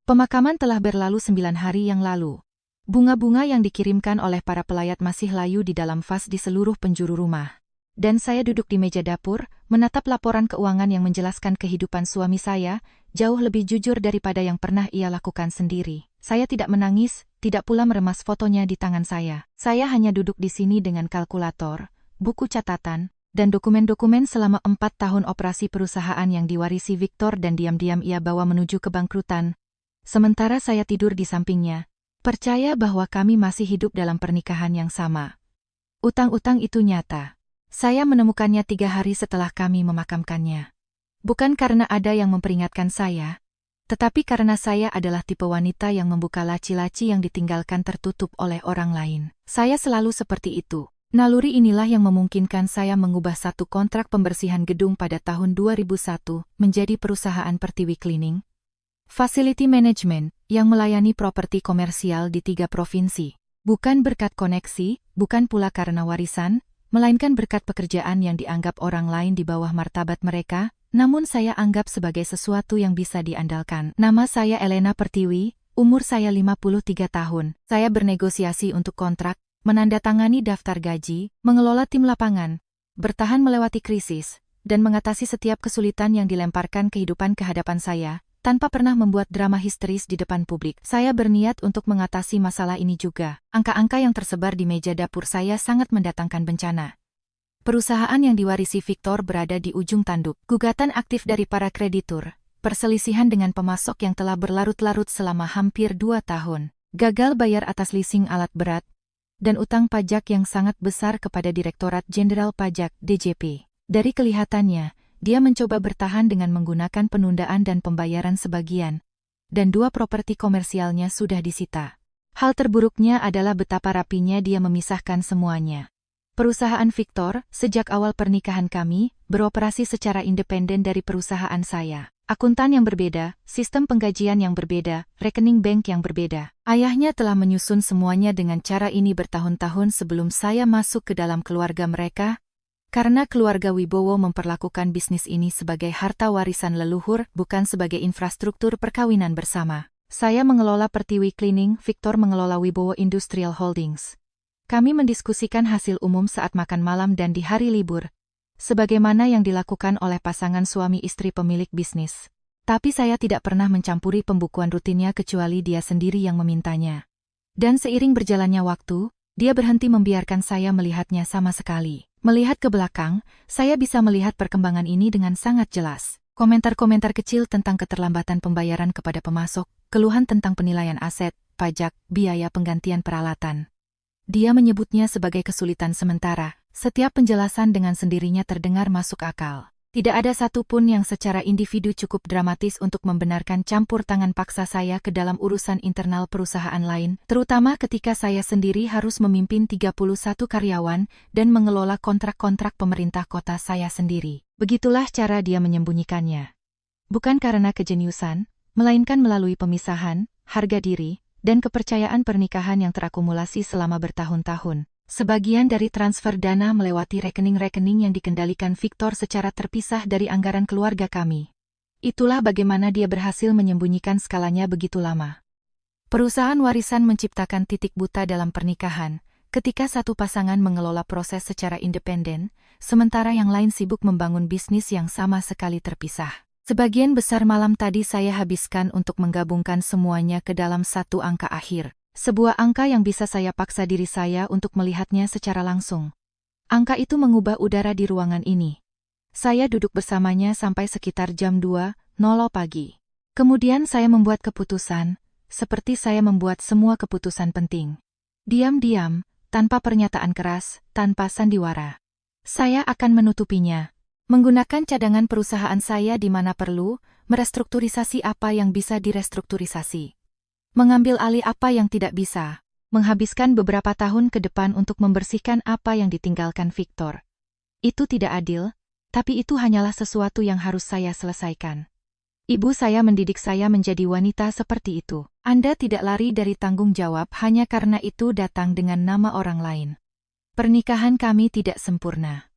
Pemakaman telah berlalu 9 hari yang lalu. Bunga-bunga yang dikirimkan oleh para pelayat masih layu di dalam vas di seluruh penjuru rumah. Dan saya duduk di meja dapur, menatap laporan keuangan yang menjelaskan kehidupan suami saya, jauh lebih jujur daripada yang pernah ia lakukan sendiri. Saya tidak menangis, tidak pula meremas fotonya di tangan saya. Saya hanya duduk di sini dengan kalkulator, buku catatan, dan dokumen-dokumen selama 4 tahun operasi perusahaan yang diwarisi Victor dan diam-diam ia bawa menuju kebangkrutan. Sementara saya tidur di sampingnya, percaya bahwa kami masih hidup dalam pernikahan yang sama. Utang-utang itu nyata. Saya menemukannya 3 hari setelah kami memakamkannya. Bukan karena ada yang memperingatkan saya, tetapi karena saya adalah tipe wanita yang membuka laci-laci yang ditinggalkan tertutup oleh orang lain. Saya selalu seperti itu. Naluri inilah yang memungkinkan saya mengubah satu kontrak pembersihan gedung pada tahun 2001 menjadi perusahaan Pertiwi Cleaning Facility Management yang melayani properti komersial di 3 provinsi. Bukan berkat koneksi, bukan pula karena warisan, melainkan berkat pekerjaan yang dianggap orang lain di bawah martabat mereka, namun saya anggap sebagai sesuatu yang bisa diandalkan. Nama saya Elena Pertiwi, umur saya 53 tahun. Saya bernegosiasi untuk kontrak, menandatangani daftar gaji, mengelola tim lapangan, bertahan melewati krisis, dan mengatasi setiap kesulitan yang dilemparkan kehidupan ke hadapan saya, tanpa pernah membuat drama histeris di depan publik. Saya berniat untuk mengatasi masalah ini juga. Angka-angka yang tersebar di meja dapur saya sangat mendatangkan bencana. Perusahaan yang diwarisi Victor berada di ujung tanduk. Gugatan aktif dari para kreditur, perselisihan dengan pemasok yang telah berlarut-larut selama hampir 2 tahun, gagal bayar atas leasing alat berat, dan utang pajak yang sangat besar kepada Direktorat Jenderal Pajak (DJP). Dari kelihatannya, dia mencoba bertahan dengan menggunakan penundaan dan pembayaran sebagian, dan 2 properti komersialnya sudah disita. Hal terburuknya adalah betapa rapinya dia memisahkan semuanya. Perusahaan Victor, sejak awal pernikahan kami, beroperasi secara independen dari perusahaan saya. Akuntan yang berbeda, sistem penggajian yang berbeda, rekening bank yang berbeda. Ayahnya telah menyusun semuanya dengan cara ini bertahun-tahun sebelum saya masuk ke dalam keluarga mereka, karena keluarga Wibowo memperlakukan bisnis ini sebagai harta warisan leluhur, bukan sebagai infrastruktur perkawinan bersama. Saya mengelola Pertiwi Cleaning, Victor mengelola Wibowo Industrial Holdings. Kami mendiskusikan hasil umum saat makan malam dan di hari libur, sebagaimana yang dilakukan oleh pasangan suami istri pemilik bisnis. Tapi saya tidak pernah mencampuri pembukuan rutinnya kecuali dia sendiri yang memintanya. Dan seiring berjalannya waktu, dia berhenti membiarkan saya melihatnya sama sekali. Melihat ke belakang, saya bisa melihat perkembangan ini dengan sangat jelas. Komentar-komentar kecil tentang keterlambatan pembayaran kepada pemasok, keluhan tentang penilaian aset, pajak, biaya penggantian peralatan. Dia menyebutnya sebagai kesulitan sementara. Setiap penjelasan dengan sendirinya terdengar masuk akal. Tidak ada satupun yang secara individu cukup dramatis untuk membenarkan campur tangan paksa saya ke dalam urusan internal perusahaan lain, terutama ketika saya sendiri harus memimpin 31 karyawan dan mengelola kontrak-kontrak pemerintah kota saya sendiri. Begitulah cara dia menyembunyikannya. Bukan karena kejeniusan, melainkan melalui pemisahan, harga diri, dan kepercayaan pernikahan yang terakumulasi selama bertahun-tahun. Sebagian dari transfer dana melewati rekening-rekening yang dikendalikan Victor secara terpisah dari anggaran keluarga kami. Itulah bagaimana dia berhasil menyembunyikan skalanya begitu lama. Perusahaan warisan menciptakan titik buta dalam pernikahan, ketika satu pasangan mengelola proses secara independen, sementara yang lain sibuk membangun bisnis yang sama sekali terpisah. Sebagian besar malam tadi saya habiskan untuk menggabungkan semuanya ke dalam satu angka akhir. Sebuah angka yang bisa saya paksa diri saya untuk melihatnya secara langsung. Angka itu mengubah udara di ruangan ini. Saya duduk bersamanya sampai sekitar jam 2.00 pagi. Kemudian saya membuat keputusan, seperti saya membuat semua keputusan penting. Diam-diam, tanpa pernyataan keras, tanpa sandiwara. Saya akan menutupinya. Menggunakan cadangan perusahaan saya di mana perlu, merestrukturisasi apa yang bisa direstrukturisasi. Mengambil alih apa yang tidak bisa, menghabiskan beberapa tahun ke depan untuk membersihkan apa yang ditinggalkan Victor. Itu tidak adil, tapi itu hanyalah sesuatu yang harus saya selesaikan. Ibu saya mendidik saya menjadi wanita seperti itu. Anda tidak lari dari tanggung jawab hanya karena itu datang dengan nama orang lain. Pernikahan kami tidak sempurna.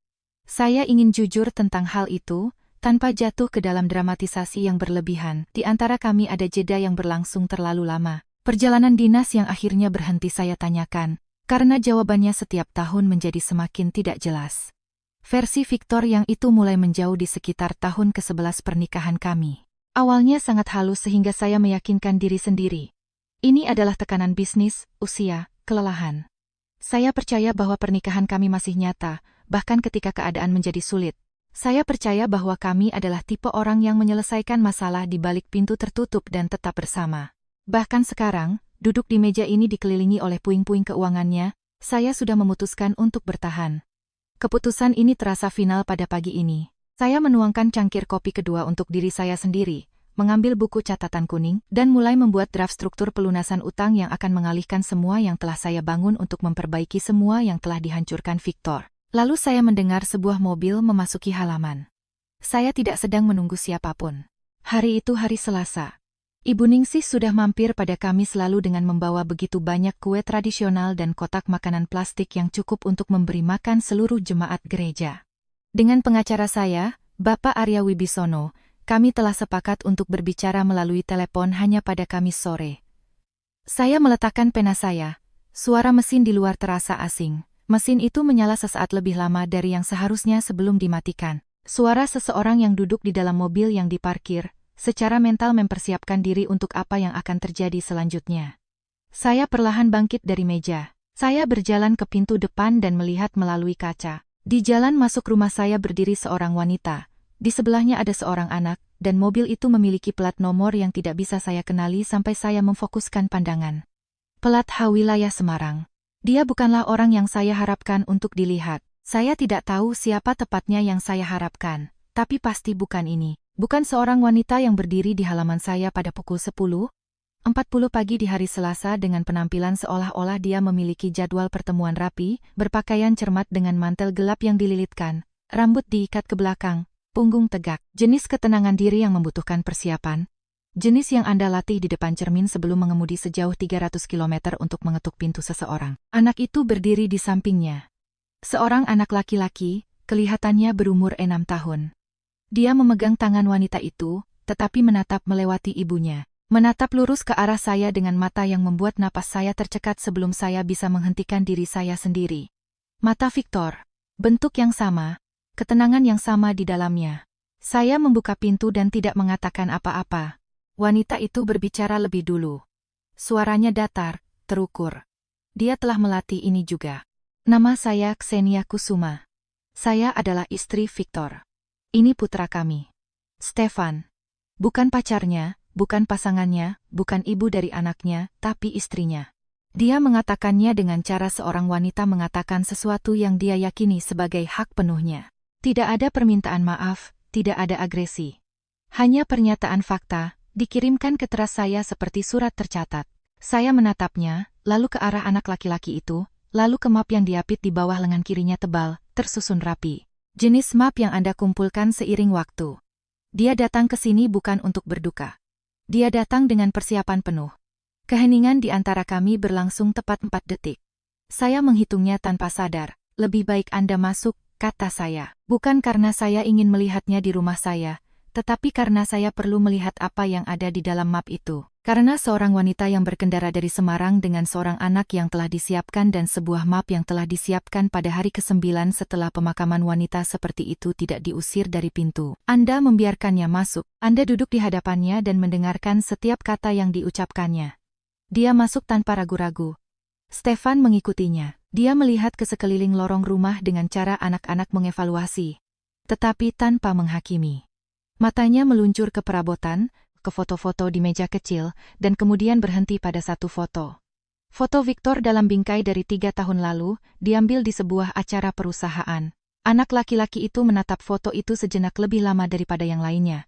Saya ingin jujur tentang hal itu, Tanpa jatuh ke dalam dramatisasi yang berlebihan, di antara kami ada jeda yang berlangsung terlalu lama. Perjalanan dinas yang akhirnya berhenti, saya tanyakan, karena jawabannya setiap tahun menjadi semakin tidak jelas. Versi Victor yang itu mulai menjauh di sekitar tahun ke-11 pernikahan kami. Awalnya sangat halus sehingga saya meyakinkan diri sendiri. Ini adalah tekanan bisnis, usia, kelelahan. Saya percaya bahwa pernikahan kami masih nyata, bahkan ketika keadaan menjadi sulit. Saya percaya bahwa kami adalah tipe orang yang menyelesaikan masalah di balik pintu tertutup dan tetap bersama. Bahkan sekarang, duduk di meja ini dikelilingi oleh puing-puing keuangannya, saya sudah memutuskan untuk bertahan. Keputusan ini terasa final pada pagi ini. Saya menuangkan cangkir kopi kedua untuk diri saya sendiri, mengambil buku catatan kuning, dan mulai membuat draft struktur pelunasan utang yang akan mengalihkan semua yang telah saya bangun untuk memperbaiki semua yang telah dihancurkan Victor. Lalu saya mendengar sebuah mobil memasuki halaman. Saya tidak sedang menunggu siapapun. Hari itu hari Selasa. Ibu Ningsih sudah mampir pada kami selalu dengan membawa begitu banyak kue tradisional dan kotak makanan plastik yang cukup untuk memberi makan seluruh jemaat gereja. Dengan pengacara saya, Bapak Arya Wibisono, kami telah sepakat untuk berbicara melalui telepon hanya pada Kamis sore. Saya meletakkan pena saya. Suara mesin di luar terasa asing. Mesin itu menyala sesaat lebih lama dari yang seharusnya sebelum dimatikan. Suara seseorang yang duduk di dalam mobil yang diparkir, secara mental mempersiapkan diri untuk apa yang akan terjadi selanjutnya. Saya perlahan bangkit dari meja. Saya berjalan ke pintu depan dan melihat melalui kaca. Di jalan masuk rumah saya berdiri seorang wanita. Di sebelahnya ada seorang anak, dan mobil itu memiliki plat nomor yang tidak bisa saya kenali sampai saya memfokuskan pandangan. Plat H wilayah Semarang. Dia bukanlah orang yang saya harapkan untuk dilihat. Saya tidak tahu siapa tepatnya yang saya harapkan, tapi pasti bukan ini. Bukan seorang wanita yang berdiri di halaman saya pada pukul 10.40 pagi di hari Selasa dengan penampilan seolah-olah dia memiliki jadwal pertemuan rapi, berpakaian cermat dengan mantel gelap yang dililitkan, rambut diikat ke belakang, punggung tegak, jenis ketenangan diri yang membutuhkan persiapan, jenis yang Anda latih di depan cermin sebelum mengemudi sejauh 300 km untuk mengetuk pintu seseorang. Anak itu berdiri di sampingnya. Seorang anak laki-laki, kelihatannya berumur 6 tahun. Dia memegang tangan wanita itu, tetapi menatap melewati ibunya. Menatap lurus ke arah saya dengan mata yang membuat napas saya tercekat sebelum saya bisa menghentikan diri saya sendiri. Mata Victor. Bentuk yang sama, ketenangan yang sama di dalamnya. Saya membuka pintu dan tidak mengatakan apa-apa. Wanita itu berbicara lebih dulu. Suaranya datar, terukur. Dia telah melatih ini juga. Nama saya Ksenia Kusuma. Saya adalah istri Victor. Ini putra kami. Stefan. Bukan pacarnya, bukan pasangannya, bukan ibu dari anaknya, tapi istrinya. Dia mengatakannya dengan cara seorang wanita mengatakan sesuatu yang dia yakini sebagai hak penuhnya. Tidak ada permintaan maaf, tidak ada agresi. Hanya pernyataan fakta, dikirimkan ke teras saya seperti surat tercatat. Saya menatapnya, lalu ke arah anak laki-laki itu, lalu ke map yang diapit di bawah lengan kirinya tebal, tersusun rapi. Jenis map yang Anda kumpulkan seiring waktu. Dia datang ke sini bukan untuk berduka. Dia datang dengan persiapan penuh. Keheningan di antara kami berlangsung tepat 4 detik. Saya menghitungnya tanpa sadar. Lebih baik Anda masuk, kata saya. Bukan karena saya ingin melihatnya di rumah saya, tetapi karena saya perlu melihat apa yang ada di dalam map itu. Karena seorang wanita yang berkendara dari Semarang dengan seorang anak yang telah disiapkan dan sebuah map yang telah disiapkan pada hari ke-9 setelah pemakaman wanita seperti itu tidak diusir dari pintu. Anda membiarkannya masuk. Anda duduk di hadapannya dan mendengarkan setiap kata yang diucapkannya. Dia masuk tanpa ragu-ragu. Stefan mengikutinya. Dia melihat ke sekeliling lorong rumah dengan cara anak-anak mengevaluasi, tetapi tanpa menghakimi. Matanya meluncur ke perabotan, ke foto-foto di meja kecil, dan kemudian berhenti pada satu foto. Foto Victor dalam bingkai dari 3 tahun lalu, diambil di sebuah acara perusahaan. Anak laki-laki itu menatap foto itu sejenak lebih lama daripada yang lainnya.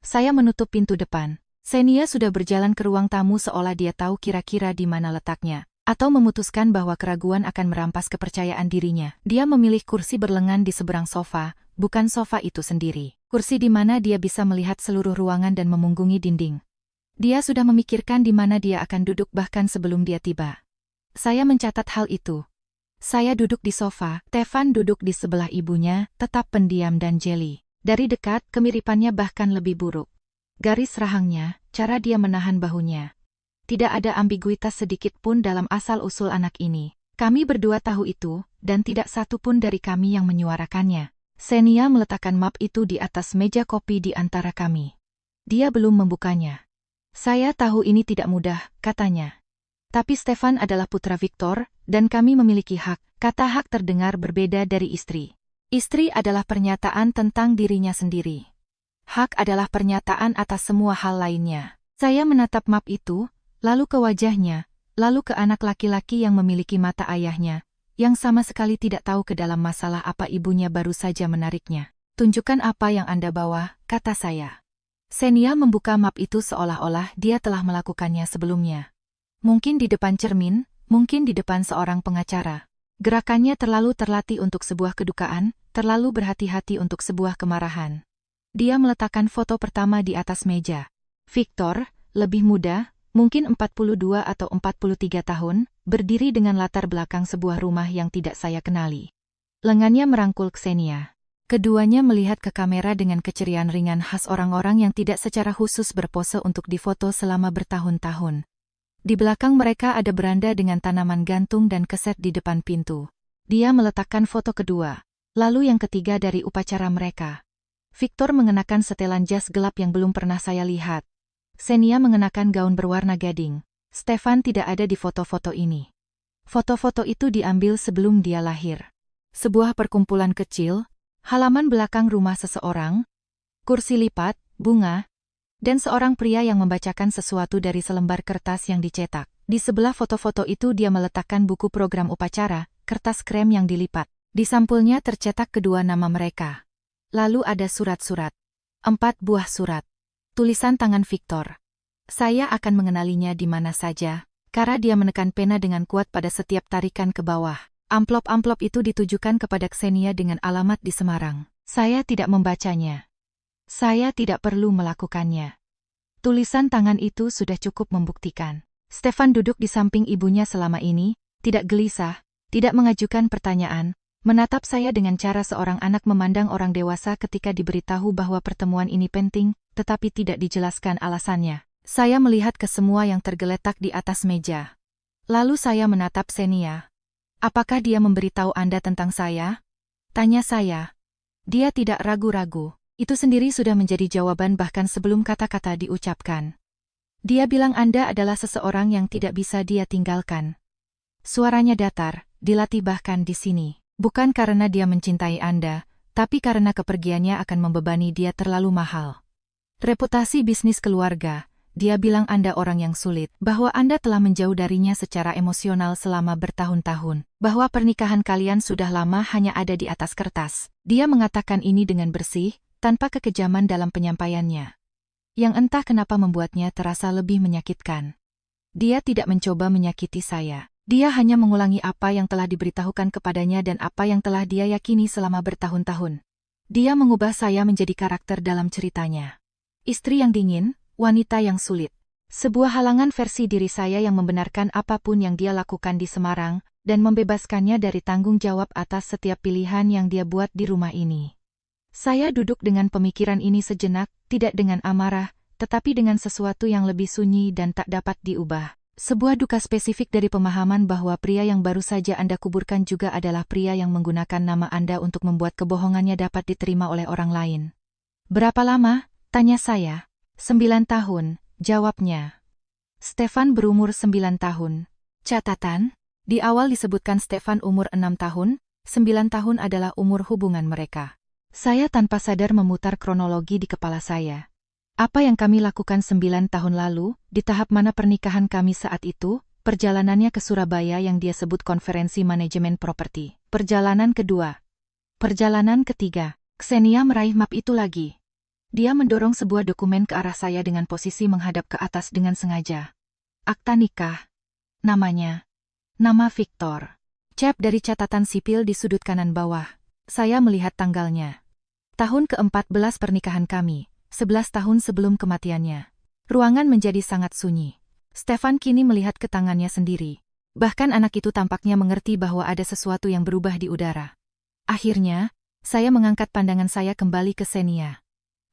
Saya menutup pintu depan. Ksenia sudah berjalan ke ruang tamu seolah dia tahu kira-kira di mana letaknya, atau memutuskan bahwa keraguan akan merampas kepercayaan dirinya. Dia memilih kursi berlengan di seberang sofa, bukan sofa itu sendiri. Kursi di mana dia bisa melihat seluruh ruangan dan memunggungi dinding. Dia sudah memikirkan di mana dia akan duduk bahkan sebelum dia tiba. Saya mencatat hal itu. Saya duduk di sofa, Stefan duduk di sebelah ibunya, tetap pendiam dan jeli. Dari dekat, kemiripannya bahkan lebih buruk. Garis rahangnya, cara dia menahan bahunya. Tidak ada ambiguitas sedikit pun dalam asal-usul anak ini. Kami berdua tahu itu, dan tidak satu pun dari kami yang menyuarakannya. Xenia meletakkan map itu di atas meja kopi di antara kami. Dia belum membukanya. Saya tahu ini tidak mudah, katanya. Tapi Stefan adalah putra Victor, dan kami memiliki hak. Kata hak terdengar berbeda dari istri. Istri adalah pernyataan tentang dirinya sendiri. Hak adalah pernyataan atas semua hal lainnya. Saya menatap map itu, lalu ke wajahnya, lalu ke anak laki-laki yang memiliki mata ayahnya, yang sama sekali tidak tahu ke dalam masalah apa ibunya baru saja menariknya. Tunjukkan apa yang Anda bawa, kata saya. Xenia membuka map itu seolah-olah dia telah melakukannya sebelumnya. Mungkin di depan cermin, mungkin di depan seorang pengacara. Gerakannya terlalu terlatih untuk sebuah kedukaan, terlalu berhati-hati untuk sebuah kemarahan. Dia meletakkan foto pertama di atas meja. Victor, lebih muda, mungkin 42 atau 43 tahun, berdiri dengan latar belakang sebuah rumah yang tidak saya kenali. Lengannya merangkul Xenia. Keduanya melihat ke kamera dengan keceriaan ringan khas orang-orang yang tidak secara khusus berpose untuk difoto selama bertahun-tahun. Di belakang mereka ada beranda dengan tanaman gantung dan keset di depan pintu. Dia meletakkan foto kedua, lalu yang ketiga dari upacara mereka. Victor mengenakan setelan jas gelap yang belum pernah saya lihat. Xenia mengenakan gaun berwarna gading. Stefan tidak ada di foto-foto ini. Foto-foto itu diambil sebelum dia lahir. Sebuah perkumpulan kecil, halaman belakang rumah seseorang, kursi lipat, bunga, dan seorang pria yang membacakan sesuatu dari selembar kertas yang dicetak. Di sebelah foto-foto itu dia meletakkan buku program upacara, kertas krem yang dilipat. Di sampulnya tercetak kedua nama mereka. Lalu ada surat-surat. 4 buah surat. Tulisan tangan Victor. Saya akan mengenalinya di mana saja, karena dia menekan pena dengan kuat pada setiap tarikan ke bawah. Amplop-amplop itu ditujukan kepada Xenia dengan alamat di Semarang. Saya tidak membacanya. Saya tidak perlu melakukannya. Tulisan tangan itu sudah cukup membuktikan. Stefan duduk di samping ibunya selama ini, tidak gelisah, tidak mengajukan pertanyaan, menatap saya dengan cara seorang anak memandang orang dewasa ketika diberitahu bahwa pertemuan ini penting, tetapi tidak dijelaskan alasannya. Saya melihat ke semua yang tergeletak di atas meja. Lalu saya menatap Xenia. Apakah dia memberitahu Anda tentang saya? Tanya saya. Dia tidak ragu-ragu. Itu sendiri sudah menjadi jawaban bahkan sebelum kata-kata diucapkan. Dia bilang Anda adalah seseorang yang tidak bisa dia tinggalkan. Suaranya datar, dilatih bahkan di sini. Bukan karena dia mencintai Anda, tapi karena kepergiannya akan membebani dia terlalu mahal. Reputasi bisnis keluarga, dia bilang Anda orang yang sulit, bahwa Anda telah menjauh darinya secara emosional selama bertahun-tahun, bahwa pernikahan kalian sudah lama hanya ada di atas kertas. Dia mengatakan ini dengan bersih, tanpa kekejaman dalam penyampaiannya. Yang entah kenapa membuatnya terasa lebih menyakitkan. Dia tidak mencoba menyakiti saya. Dia hanya mengulangi apa yang telah diberitahukan kepadanya dan apa yang telah dia yakini selama bertahun-tahun. Dia mengubah saya menjadi karakter dalam ceritanya. Istri yang dingin, wanita yang sulit. Sebuah halangan versi diri saya yang membenarkan apapun yang dia lakukan di Semarang, dan membebaskannya dari tanggung jawab atas setiap pilihan yang dia buat di rumah ini. Saya duduk dengan pemikiran ini sejenak, tidak dengan amarah, tetapi dengan sesuatu yang lebih sunyi dan tak dapat diubah. Sebuah duka spesifik dari pemahaman bahwa pria yang baru saja Anda kuburkan juga adalah pria yang menggunakan nama Anda untuk membuat kebohongannya dapat diterima oleh orang lain. Berapa lama? Tanya saya. 9 tahun, jawabnya. Stefan berumur 9 tahun. Catatan, di awal disebutkan Stefan umur 6 tahun, 9 tahun adalah umur hubungan mereka. Saya tanpa sadar memutar kronologi di kepala saya. Apa yang kami lakukan 9 tahun lalu, di tahap mana pernikahan kami saat itu, perjalanannya ke Surabaya yang dia sebut konferensi manajemen properti. Perjalanan kedua. Perjalanan ketiga. Xenia meraih map itu lagi. Dia mendorong sebuah dokumen ke arah saya dengan posisi menghadap ke atas dengan sengaja. Akta nikah. Namanya. Nama Victor. Cap dari catatan sipil di sudut kanan bawah. Saya melihat tanggalnya. Tahun ke-14 pernikahan kami. 11 tahun sebelum kematiannya. Ruangan menjadi sangat sunyi. Stefan kini melihat ke tangannya sendiri. Bahkan anak itu tampaknya mengerti bahwa ada sesuatu yang berubah di udara. Akhirnya, Saya mengangkat pandangan saya kembali ke Xenia.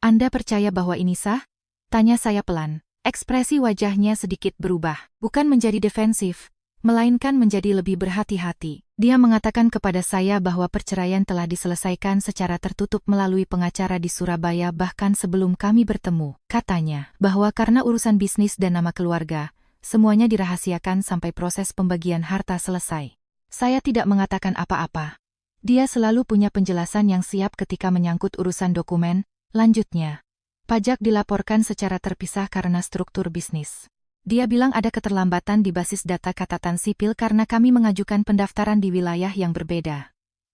Anda percaya bahwa ini sah? Tanya saya pelan. Ekspresi wajahnya sedikit berubah. Bukan menjadi defensif, melainkan menjadi lebih berhati-hati. Dia mengatakan kepada saya bahwa perceraian telah diselesaikan secara tertutup melalui pengacara di Surabaya bahkan sebelum kami bertemu. Katanya bahwa karena urusan bisnis dan nama keluarga, semuanya dirahasiakan sampai proses pembagian harta selesai. Saya tidak mengatakan apa-apa. Dia selalu punya penjelasan yang siap ketika menyangkut urusan dokumen. Lanjutnya, pajak dilaporkan secara terpisah karena struktur bisnis. Dia bilang ada keterlambatan di basis data catatan sipil karena kami mengajukan pendaftaran di wilayah yang berbeda.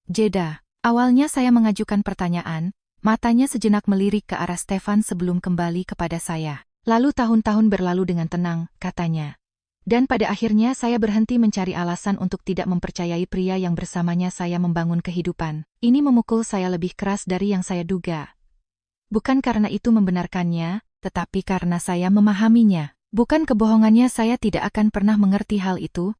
Jeda. Awalnya saya mengajukan pertanyaan, matanya sejenak melirik ke arah Stefan sebelum kembali kepada saya. Lalu tahun-tahun berlalu dengan tenang, katanya. Dan pada akhirnya saya berhenti mencari alasan untuk tidak mempercayai pria yang bersamanya saya membangun kehidupan. Ini memukul saya lebih keras dari yang saya duga. Bukan karena itu membenarkannya, tetapi karena saya memahaminya. Bukan kebohongannya saya tidak akan pernah mengerti hal itu,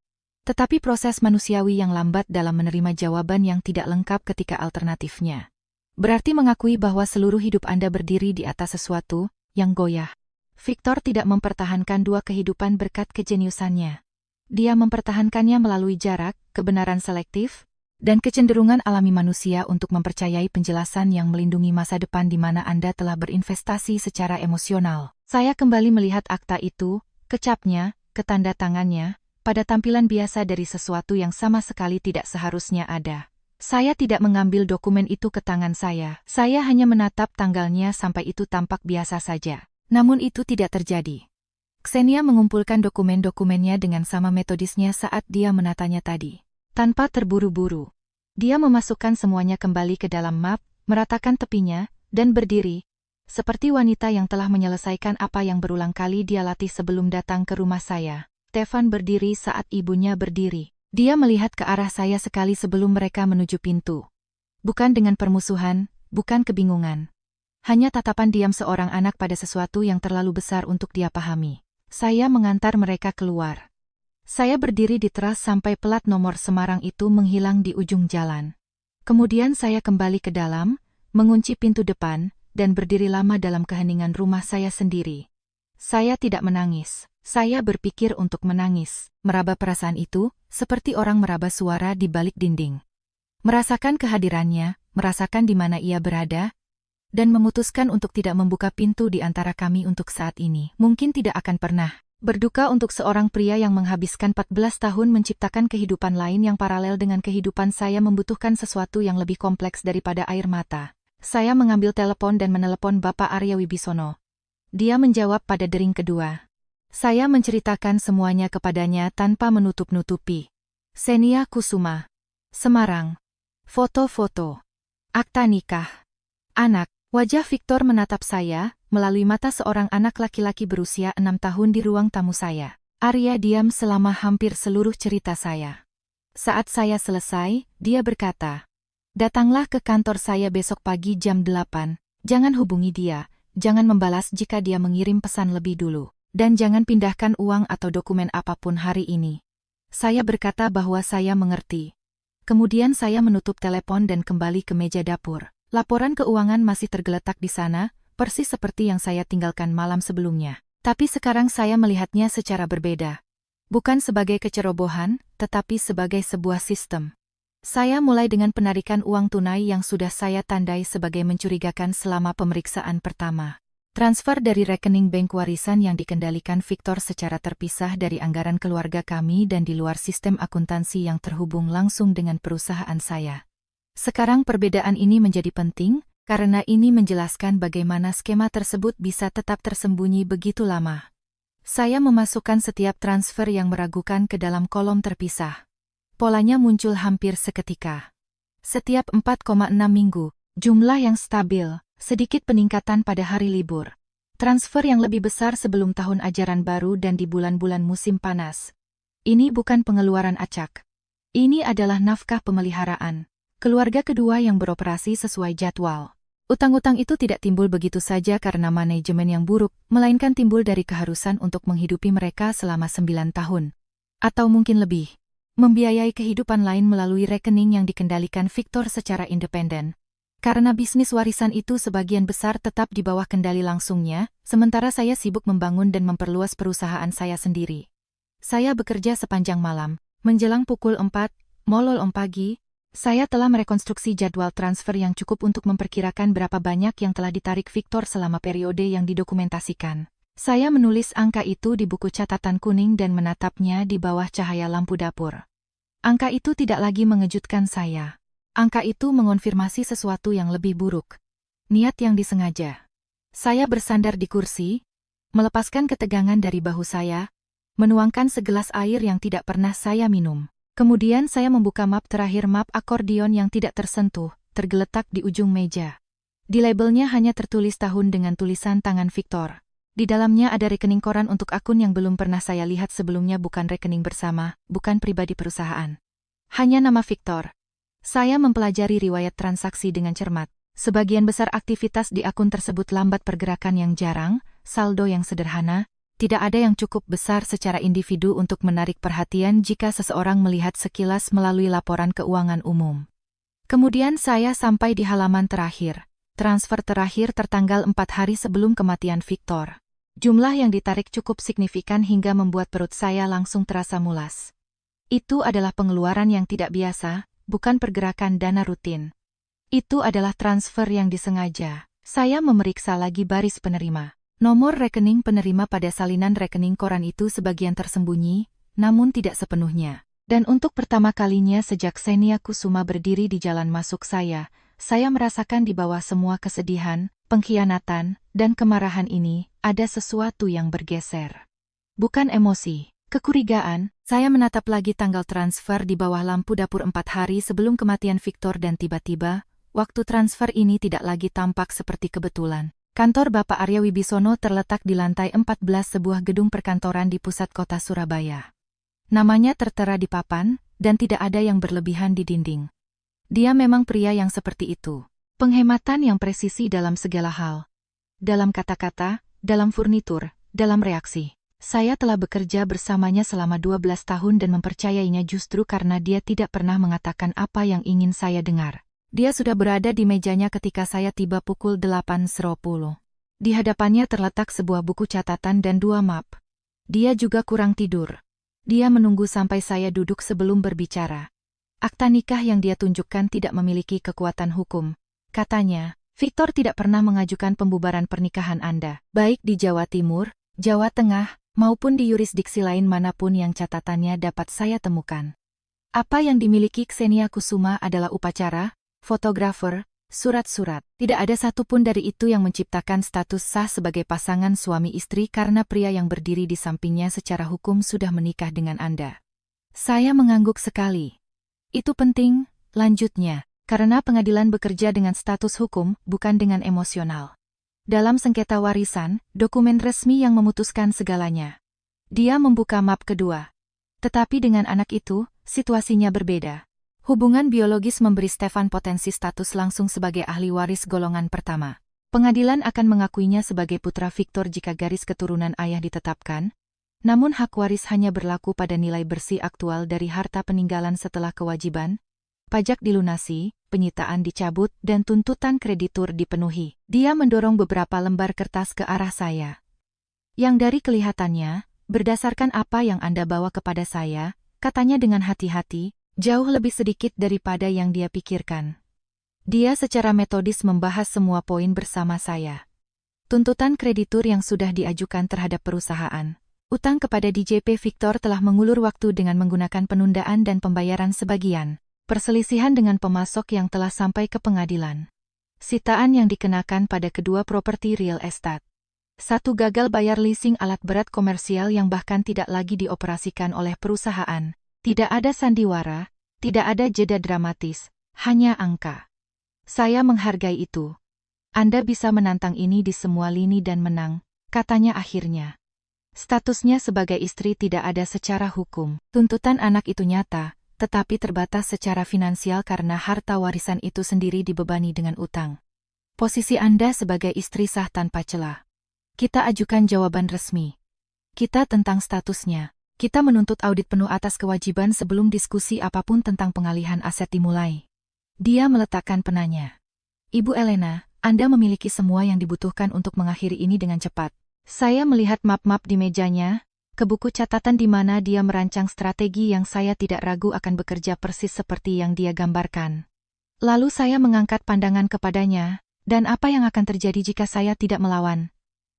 tetapi proses manusiawi yang lambat dalam menerima jawaban yang tidak lengkap ketika alternatifnya. Berarti mengakui bahwa seluruh hidup Anda berdiri di atas sesuatu yang goyah. Victor tidak mempertahankan dua kehidupan berkat kejeniusannya. Dia mempertahankannya melalui jarak, kebenaran selektif, dan kecenderungan alami manusia untuk mempercayai penjelasan yang melindungi masa depan di mana Anda telah berinvestasi secara emosional. Saya kembali melihat akta itu, kecapnya, ketanda tangannya, pada tampilan biasa dari sesuatu yang sama sekali tidak seharusnya ada. Saya tidak mengambil dokumen itu ke tangan saya hanya menatap tanggalnya sampai itu tampak biasa saja. Namun itu tidak terjadi. Xenia mengumpulkan dokumen-dokumennya dengan sama metodisnya saat dia menatanya tadi. Tanpa terburu-buru, dia memasukkan semuanya kembali ke dalam map, meratakan tepinya, dan berdiri, seperti wanita yang telah menyelesaikan apa yang berulang kali dia latih sebelum datang ke rumah saya. Stefan berdiri saat ibunya berdiri. Dia melihat ke arah saya sekali sebelum mereka menuju pintu. Bukan dengan permusuhan, bukan kebingungan. Hanya tatapan diam seorang anak pada sesuatu yang terlalu besar untuk dia pahami. Saya mengantar mereka keluar. Saya berdiri di teras sampai plat nomor Semarang itu menghilang di ujung jalan. Kemudian saya kembali ke dalam, mengunci pintu depan, dan berdiri lama dalam keheningan rumah saya sendiri. Saya tidak menangis. Saya berpikir untuk menangis, meraba perasaan itu, seperti orang meraba suara di balik dinding. Merasakan kehadirannya, merasakan di mana ia berada, dan memutuskan untuk tidak membuka pintu di antara kami untuk saat ini. Mungkin tidak akan pernah. Berduka untuk seorang pria yang menghabiskan 14 tahun menciptakan kehidupan lain yang paralel dengan kehidupan saya membutuhkan sesuatu yang lebih kompleks daripada air mata. Saya mengambil telepon dan menelepon Bapak Arya Wibisono. Dia menjawab pada dering kedua. Saya menceritakan semuanya kepadanya tanpa menutup-nutupi. Xenia Kusuma. Semarang. Foto-foto. Akta nikah. Anak. Wajah Victor menatap saya, melalui mata seorang anak laki-laki berusia 6 tahun di ruang tamu saya. Arya diam selama hampir seluruh cerita saya. Saat saya selesai, dia berkata, "Datanglah ke kantor saya besok pagi jam 8. Jangan hubungi dia, jangan membalas jika dia mengirim pesan lebih dulu, dan jangan pindahkan uang atau dokumen apapun hari ini." Saya berkata bahwa saya mengerti. Kemudian saya menutup telepon dan kembali ke meja dapur. Laporan keuangan masih tergeletak di sana, persis seperti yang saya tinggalkan malam sebelumnya. Tapi sekarang saya melihatnya secara berbeda. Bukan sebagai kecerobohan, tetapi sebagai sebuah sistem. Saya mulai dengan penarikan uang tunai yang sudah saya tandai sebagai mencurigakan selama pemeriksaan pertama. Transfer dari rekening bank warisan yang dikendalikan Victor secara terpisah dari anggaran keluarga kami dan di luar sistem akuntansi yang terhubung langsung dengan perusahaan saya. Sekarang perbedaan ini menjadi penting, karena ini menjelaskan bagaimana skema tersebut bisa tetap tersembunyi begitu lama. Saya memasukkan setiap transfer yang meragukan ke dalam kolom terpisah. Polanya muncul hampir seketika. Setiap 4,6 minggu, jumlah yang stabil, sedikit peningkatan pada hari libur. Transfer yang lebih besar sebelum tahun ajaran baru dan di bulan-bulan musim panas. Ini bukan pengeluaran acak. Ini adalah nafkah pemeliharaan. Keluarga kedua yang beroperasi sesuai jadwal. Utang-utang itu tidak timbul begitu saja karena manajemen yang buruk, melainkan timbul dari keharusan untuk menghidupi mereka selama 9 tahun. Atau mungkin lebih. Membiayai kehidupan lain melalui rekening yang dikendalikan Victor secara independen. Karena bisnis warisan itu sebagian besar tetap di bawah kendali langsungnya, sementara saya sibuk membangun dan memperluas perusahaan saya sendiri. Saya bekerja sepanjang malam, menjelang pukul 4:00 pagi, saya telah merekonstruksi jadwal transfer yang cukup untuk memperkirakan berapa banyak yang telah ditarik Victor selama periode yang didokumentasikan. Saya menulis angka itu di buku catatan kuning dan menatapnya di bawah cahaya lampu dapur. Angka itu tidak lagi mengejutkan saya. Angka itu mengonfirmasi sesuatu yang lebih buruk. Niat yang disengaja. Saya bersandar di kursi, melepaskan ketegangan dari bahu saya, menuangkan segelas air yang tidak pernah saya minum. Kemudian saya membuka map terakhir, map akordeon yang tidak tersentuh, tergeletak di ujung meja. Di labelnya hanya tertulis tahun dengan tulisan tangan Victor. Di dalamnya ada rekening koran untuk akun yang belum pernah saya lihat sebelumnya, bukan rekening bersama, bukan pribadi perusahaan. Hanya nama Victor. Saya mempelajari riwayat transaksi dengan cermat. Sebagian besar aktivitas di akun tersebut lambat, pergerakan yang jarang, saldo yang sederhana, tidak ada yang cukup besar secara individu untuk menarik perhatian jika seseorang melihat sekilas melalui laporan keuangan umum. Kemudian saya sampai di halaman terakhir. Transfer terakhir tertanggal 4 hari sebelum kematian Victor. Jumlah yang ditarik cukup signifikan hingga membuat perut saya langsung terasa mulas. Itu adalah pengeluaran yang tidak biasa, bukan pergerakan dana rutin. Itu adalah transfer yang disengaja. Saya memeriksa lagi baris penerima. Nomor rekening penerima pada salinan rekening koran itu sebagian tersembunyi, namun tidak sepenuhnya. Dan untuk pertama kalinya sejak Xenia Kusuma berdiri di jalan masuk saya merasakan di bawah semua kesedihan, pengkhianatan, dan kemarahan ini, ada sesuatu yang bergeser. Bukan emosi. Kekurigaan, saya menatap lagi tanggal transfer di bawah lampu dapur 4 hari sebelum kematian Victor dan tiba-tiba, waktu transfer ini tidak lagi tampak seperti kebetulan. Kantor Bapak Arya Wibisono terletak di lantai 14 sebuah gedung perkantoran di pusat kota Surabaya. Namanya tertera di papan, dan tidak ada yang berlebihan di dinding. Dia memang pria yang seperti itu. Penghematan yang presisi dalam segala hal. Dalam kata-kata, dalam furnitur, dalam reaksi. Saya telah bekerja bersamanya selama 12 tahun dan mempercayainya justru karena dia tidak pernah mengatakan apa yang ingin saya dengar. Dia sudah berada di mejanya ketika saya tiba pukul 8:10. Di hadapannya terletak sebuah buku catatan dan 2 map. Dia juga kurang tidur. Dia menunggu sampai saya duduk sebelum berbicara. Akta nikah yang dia tunjukkan tidak memiliki kekuatan hukum. Katanya, Victor tidak pernah mengajukan pembubaran pernikahan Anda, baik di Jawa Timur, Jawa Tengah, maupun di yurisdiksi lain manapun yang catatannya dapat saya temukan. Apa yang dimiliki Xenia Kusuma adalah upacara, fotografer, surat-surat. Tidak ada satupun dari itu yang menciptakan status sah sebagai pasangan suami istri karena pria yang berdiri di sampingnya secara hukum sudah menikah dengan Anda. Saya mengangguk sekali. Itu penting, lanjutnya, karena pengadilan bekerja dengan status hukum, bukan dengan emosional. Dalam sengketa warisan, dokumen resmi yang memutuskan segalanya. Dia membuka map kedua. Tetapi dengan anak itu, situasinya berbeda. Hubungan biologis memberi Stefan potensi status langsung sebagai ahli waris golongan pertama. Pengadilan akan mengakuinya sebagai putra Victor jika garis keturunan ayah ditetapkan, namun hak waris hanya berlaku pada nilai bersih aktual dari harta peninggalan setelah kewajiban, pajak dilunasi, penyitaan dicabut, dan tuntutan kreditur dipenuhi. Dia mendorong beberapa lembar kertas ke arah saya. Yang dari kelihatannya, berdasarkan apa yang Anda bawa kepada saya, katanya dengan hati-hati, jauh lebih sedikit daripada yang dia pikirkan. Dia secara metodis membahas semua poin bersama saya. Tuntutan kreditur yang sudah diajukan terhadap perusahaan. Utang kepada DJP Victor telah mengulur waktu dengan menggunakan penundaan dan pembayaran sebagian. Perselisihan dengan pemasok yang telah sampai ke pengadilan. Sitaan yang dikenakan pada kedua properti real estate. 1. Gagal bayar leasing alat berat komersial yang bahkan tidak lagi dioperasikan oleh perusahaan. Tidak ada sandiwara, tidak ada jeda dramatis, hanya angka. Saya menghargai itu. Anda bisa menantang ini di semua lini dan menang, katanya akhirnya. Statusnya sebagai istri tidak ada secara hukum. Tuntutan anak itu nyata, tetapi terbatas secara finansial karena harta warisan itu sendiri dibebani dengan utang. Posisi Anda sebagai istri sah tanpa celah. Kita ajukan jawaban resmi. Kita tentang statusnya. Kita menuntut audit penuh atas kewajiban sebelum diskusi apapun tentang pengalihan aset dimulai. Dia meletakkan penanya. Ibu Elena, Anda memiliki semua yang dibutuhkan untuk mengakhiri ini dengan cepat. Saya melihat map-map di mejanya, ke buku catatan di mana dia merancang strategi yang saya tidak ragu akan bekerja persis seperti yang dia gambarkan. Lalu saya mengangkat pandangan kepadanya, dan apa yang akan terjadi jika saya tidak melawan?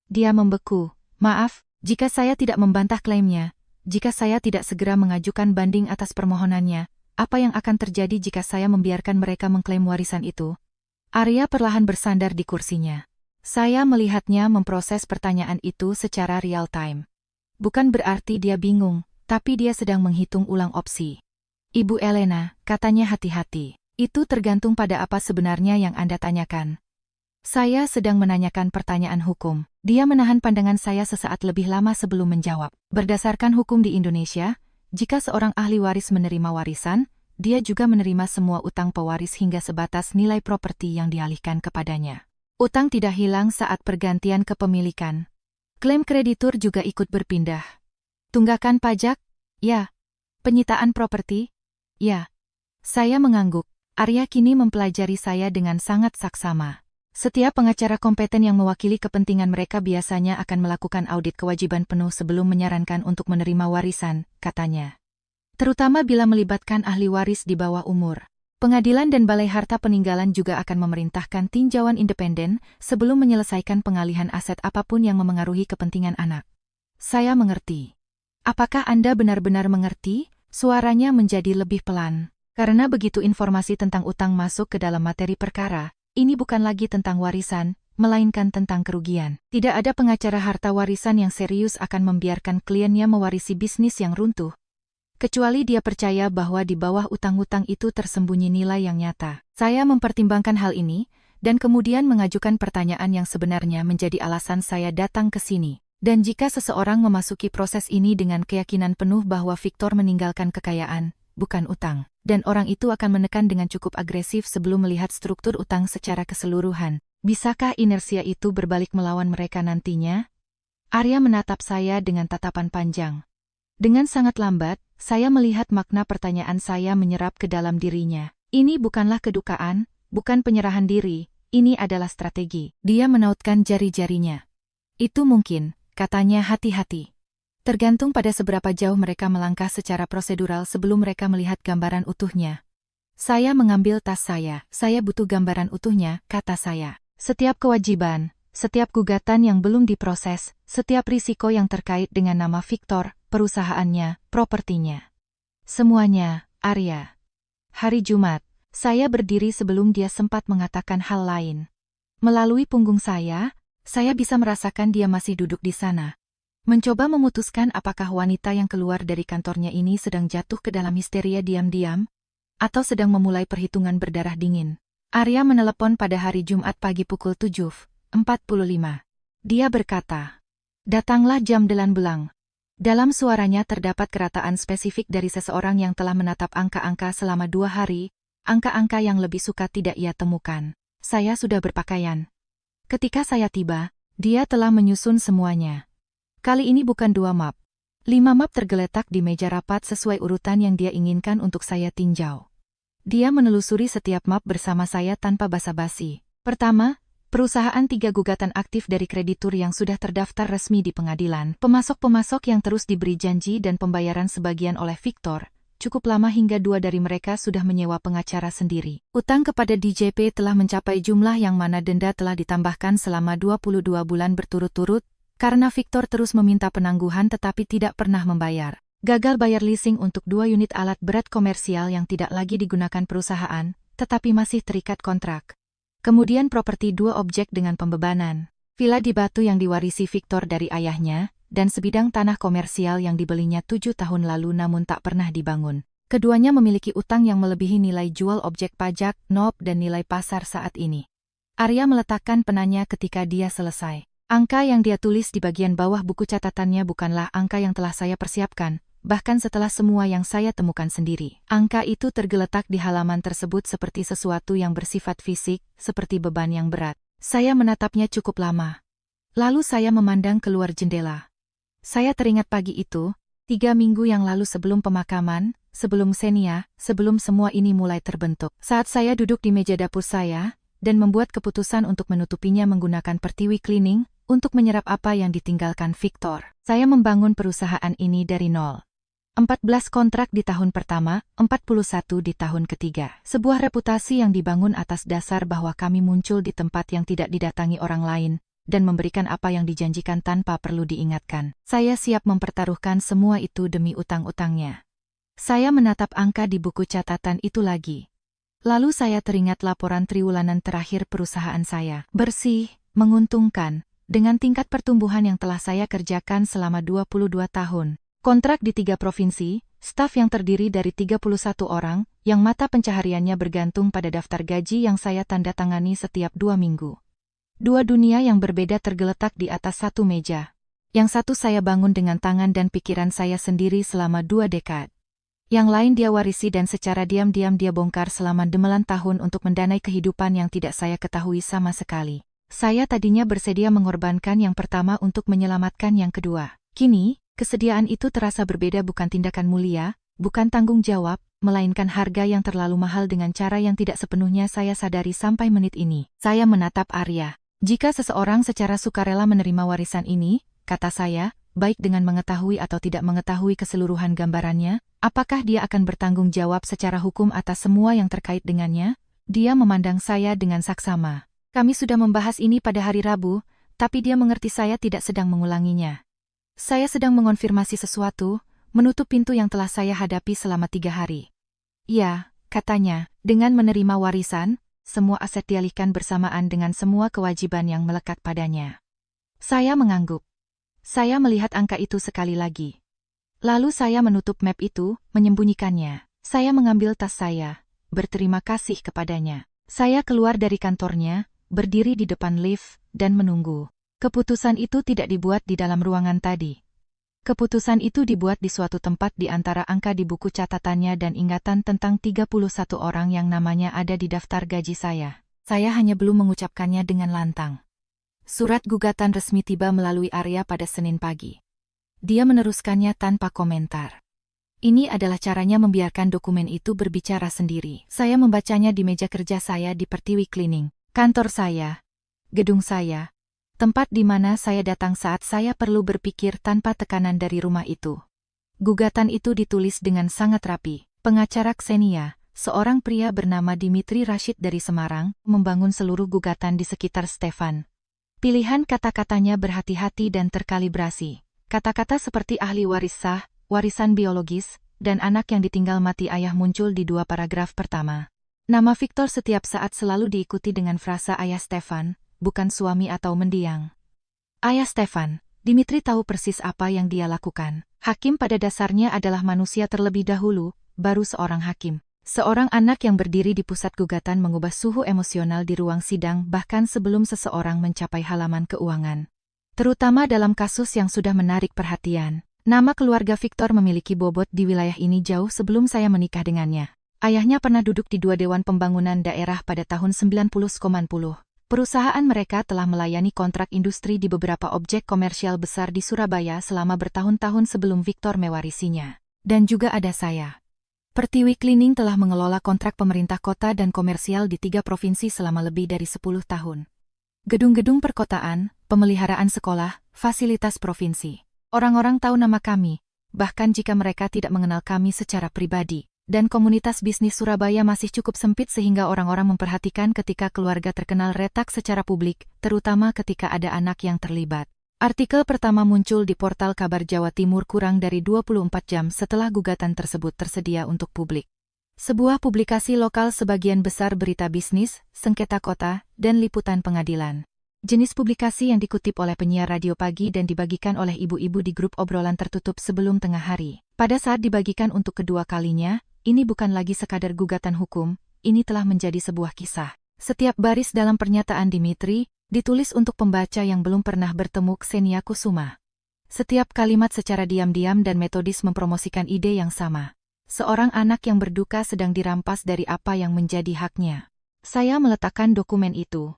Dia membeku. Maaf, jika saya tidak membantah klaimnya, jika saya tidak segera mengajukan banding atas permohonannya, apa yang akan terjadi jika saya membiarkan mereka mengklaim warisan itu? Arya perlahan bersandar di kursinya. Saya melihatnya memproses pertanyaan itu secara real time. Bukan berarti dia bingung, tapi dia sedang menghitung ulang opsi. Ibu Elena, katanya hati-hati. Itu tergantung pada apa sebenarnya yang Anda tanyakan. Saya sedang menanyakan pertanyaan hukum. Dia menahan pandangan saya sesaat lebih lama sebelum menjawab. Berdasarkan hukum di Indonesia, jika seorang ahli waris menerima warisan, dia juga menerima semua utang pewaris hingga sebatas nilai properti yang dialihkan kepadanya. Utang tidak hilang saat pergantian kepemilikan. Klaim kreditur juga ikut berpindah. Tunggakan pajak? Ya. Penyitaan properti? Ya. Saya mengangguk. Arya kini mempelajari saya dengan sangat saksama. Setiap pengacara kompeten yang mewakili kepentingan mereka biasanya akan melakukan audit kewajiban penuh sebelum menyarankan untuk menerima warisan, katanya. Terutama bila melibatkan ahli waris di bawah umur. Pengadilan dan Balai Harta Peninggalan juga akan memerintahkan tinjauan independen sebelum menyelesaikan pengalihan aset apapun yang memengaruhi kepentingan anak. Saya mengerti. Apakah Anda benar-benar mengerti? Suaranya menjadi lebih pelan. Karena begitu informasi tentang utang masuk ke dalam materi perkara, ini bukan lagi tentang warisan, melainkan tentang kerugian. Tidak ada pengacara harta warisan yang serius akan membiarkan kliennya mewarisi bisnis yang runtuh. Kecuali dia percaya bahwa di bawah utang-utang itu tersembunyi nilai yang nyata. Saya mempertimbangkan hal ini, dan kemudian mengajukan pertanyaan yang sebenarnya menjadi alasan saya datang ke sini. Dan jika seseorang memasuki proses ini dengan keyakinan penuh bahwa Victor meninggalkan kekayaan, bukan utang, dan orang itu akan menekan dengan cukup agresif sebelum melihat struktur utang secara keseluruhan, bisakah inersia itu berbalik melawan mereka nantinya? Arya menatap saya dengan tatapan panjang. Dengan sangat lambat, saya melihat makna pertanyaan saya menyerap ke dalam dirinya. Ini bukanlah kedukaan, bukan penyerahan diri, ini adalah strategi. Dia menautkan jari-jarinya. Itu mungkin, katanya hati-hati. Tergantung pada seberapa jauh mereka melangkah secara prosedural sebelum mereka melihat gambaran utuhnya. Saya mengambil tas saya butuh gambaran utuhnya, kata saya. Setiap kewajiban, setiap gugatan yang belum diproses, setiap risiko yang terkait dengan nama Victor, perusahaannya, propertinya. Semuanya, Arya. Hari Jumat, saya berdiri sebelum dia sempat mengatakan hal lain. Melalui punggung saya bisa merasakan dia masih duduk di sana. Mencoba memutuskan apakah wanita yang keluar dari kantornya ini sedang jatuh ke dalam histeria diam-diam, atau sedang memulai perhitungan berdarah dingin. Arya menelepon pada hari Jumat pagi pukul 7.45. Dia berkata, "Datanglah jam 9 belang." Dalam suaranya terdapat kerataan spesifik dari seseorang yang telah menatap angka-angka selama 2 hari, angka-angka yang lebih suka tidak ia temukan. Saya sudah berpakaian. Ketika saya tiba, dia telah menyusun semuanya. Kali ini bukan 2 map. 5 map tergeletak di meja rapat sesuai urutan yang dia inginkan untuk saya tinjau. Dia menelusuri setiap map bersama saya tanpa basa-basi. Pertama, perusahaan 3 gugatan aktif dari kreditur yang sudah terdaftar resmi di pengadilan, pemasok-pemasok yang terus diberi janji dan pembayaran sebagian oleh Victor, cukup lama hingga 2 dari mereka sudah menyewa pengacara sendiri. Utang kepada DJP telah mencapai jumlah yang mana denda telah ditambahkan selama 22 bulan berturut-turut, karena Victor terus meminta penangguhan tetapi tidak pernah membayar. Gagal bayar leasing untuk 2 unit alat berat komersial yang tidak lagi digunakan perusahaan, tetapi masih terikat kontrak. Kemudian properti 2 objek dengan pembebanan. Villa di Batu yang diwarisi Victor dari ayahnya, dan sebidang tanah komersial yang dibelinya 7 tahun lalu namun tak pernah dibangun. Keduanya memiliki utang yang melebihi nilai jual objek pajak, NOP dan nilai pasar saat ini. Arya meletakkan penanya ketika dia selesai. Angka yang dia tulis di bagian bawah buku catatannya bukanlah angka yang telah saya persiapkan, bahkan setelah semua yang saya temukan sendiri. Angka itu tergeletak di halaman tersebut seperti sesuatu yang bersifat fisik, seperti beban yang berat. Saya menatapnya cukup lama. Lalu saya memandang keluar jendela. Saya teringat pagi itu, 3 minggu yang lalu sebelum pemakaman, sebelum Xenia, sebelum semua ini mulai terbentuk. Saat saya duduk di meja dapur saya, dan membuat keputusan untuk menutupinya menggunakan Pertiwi Cleaning untuk menyerap apa yang ditinggalkan Victor. Saya membangun perusahaan ini dari nol. 14 kontrak di tahun pertama, 41 di tahun ketiga. Sebuah reputasi yang dibangun atas dasar bahwa kami muncul di tempat yang tidak didatangi orang lain, dan memberikan apa yang dijanjikan tanpa perlu diingatkan. Saya siap mempertaruhkan semua itu demi utang-utangnya. Saya menatap angka di buku catatan itu lagi. Lalu saya teringat laporan triwulan terakhir perusahaan saya. Bersih, menguntungkan, dengan tingkat pertumbuhan yang telah saya kerjakan selama 22 tahun. Kontrak di 3 provinsi, staf yang terdiri dari 31 orang, yang mata pencahariannya bergantung pada daftar gaji yang saya tanda tangani setiap 2 minggu. 2 dunia yang berbeda tergeletak di atas satu meja. Yang satu saya bangun dengan tangan dan pikiran saya sendiri selama 2 dekad. Yang lain dia warisi dan secara diam-diam dia bongkar selama 9 tahun untuk mendanai kehidupan yang tidak saya ketahui sama sekali. Saya tadinya bersedia mengorbankan yang pertama untuk menyelamatkan yang kedua. Kini, kesediaan itu terasa berbeda, bukan tindakan mulia, bukan tanggung jawab, melainkan harga yang terlalu mahal dengan cara yang tidak sepenuhnya saya sadari sampai menit ini. Saya menatap Arya. Jika seseorang secara sukarela menerima warisan ini, kata saya, baik dengan mengetahui atau tidak mengetahui keseluruhan gambarannya, apakah dia akan bertanggung jawab secara hukum atas semua yang terkait dengannya? Dia memandang saya dengan saksama. Kami sudah membahas ini pada hari Rabu, tapi dia mengerti saya tidak sedang mengulanginya. Saya sedang mengonfirmasi sesuatu, menutup pintu yang telah saya hadapi selama 3 hari. Ya, katanya, dengan menerima warisan, semua aset dialihkan bersamaan dengan semua kewajiban yang melekat padanya. Saya mengangguk. Saya melihat angka itu sekali lagi. Lalu saya menutup map itu, menyembunyikannya. Saya mengambil tas saya, berterima kasih kepadanya. Saya keluar dari kantornya, berdiri di depan lift, dan menunggu. Keputusan itu tidak dibuat di dalam ruangan tadi. Keputusan itu dibuat di suatu tempat di antara angka di buku catatannya dan ingatan tentang 31 orang yang namanya ada di daftar gaji saya. Saya hanya belum mengucapkannya dengan lantang. Surat gugatan resmi tiba melalui Arya pada Senin pagi. Dia meneruskannya tanpa komentar. Ini adalah caranya membiarkan dokumen itu berbicara sendiri. Saya membacanya di meja kerja saya di Pertiwi Cleaning, kantor saya, gedung saya, tempat di mana saya datang saat saya perlu berpikir tanpa tekanan dari rumah itu. Gugatan itu ditulis dengan sangat rapi. Pengacara Ksenia, seorang pria bernama Dimitri Rashid dari Semarang, membangun seluruh gugatan di sekitar Stefan. Pilihan kata-katanya berhati-hati dan terkalibrasi. Kata-kata seperti ahli waris sah, warisan biologis, dan anak yang ditinggal mati ayah muncul di 2 paragraf pertama. Nama Victor setiap saat selalu diikuti dengan frasa ayah Stefan, bukan suami atau mendiang. Ayah Stefan, Dimitri tahu persis apa yang dia lakukan. Hakim pada dasarnya adalah manusia terlebih dahulu, baru seorang hakim. Seorang anak yang berdiri di pusat gugatan mengubah suhu emosional di ruang sidang bahkan sebelum seseorang mencapai halaman keuangan. Terutama dalam kasus yang sudah menarik perhatian. Nama keluarga Victor memiliki bobot di wilayah ini jauh sebelum saya menikah dengannya. Ayahnya pernah duduk di 2 Dewan Pembangunan Daerah pada tahun 90-90. Perusahaan mereka telah melayani kontrak industri di beberapa objek komersial besar di Surabaya selama bertahun-tahun sebelum Victor mewarisinya. Dan juga ada saya. Pertiwi Cleaning telah mengelola kontrak pemerintah kota dan komersial di 3 provinsi selama lebih dari 10 tahun. Gedung-gedung perkotaan, pemeliharaan sekolah, fasilitas provinsi. Orang-orang tahu nama kami, bahkan jika mereka tidak mengenal kami secara pribadi. Dan komunitas bisnis Surabaya masih cukup sempit sehingga orang-orang memperhatikan ketika keluarga terkenal retak secara publik, terutama ketika ada anak yang terlibat. Artikel pertama muncul di portal Kabar Jawa Timur kurang dari 24 jam setelah gugatan tersebut tersedia untuk publik. Sebuah publikasi lokal sebagian besar berita bisnis, sengketa kota, dan liputan pengadilan. Jenis publikasi yang dikutip oleh penyiar radio pagi dan dibagikan oleh ibu-ibu di grup obrolan tertutup sebelum tengah hari. Pada saat dibagikan untuk kedua kalinya, ini bukan lagi sekadar gugatan hukum, ini telah menjadi sebuah kisah. Setiap baris dalam pernyataan Dimitri, ditulis untuk pembaca yang belum pernah bertemu Ksenia Kusuma. Setiap kalimat secara diam-diam dan metodis mempromosikan ide yang sama. Seorang anak yang berduka sedang dirampas dari apa yang menjadi haknya. Saya meletakkan dokumen itu.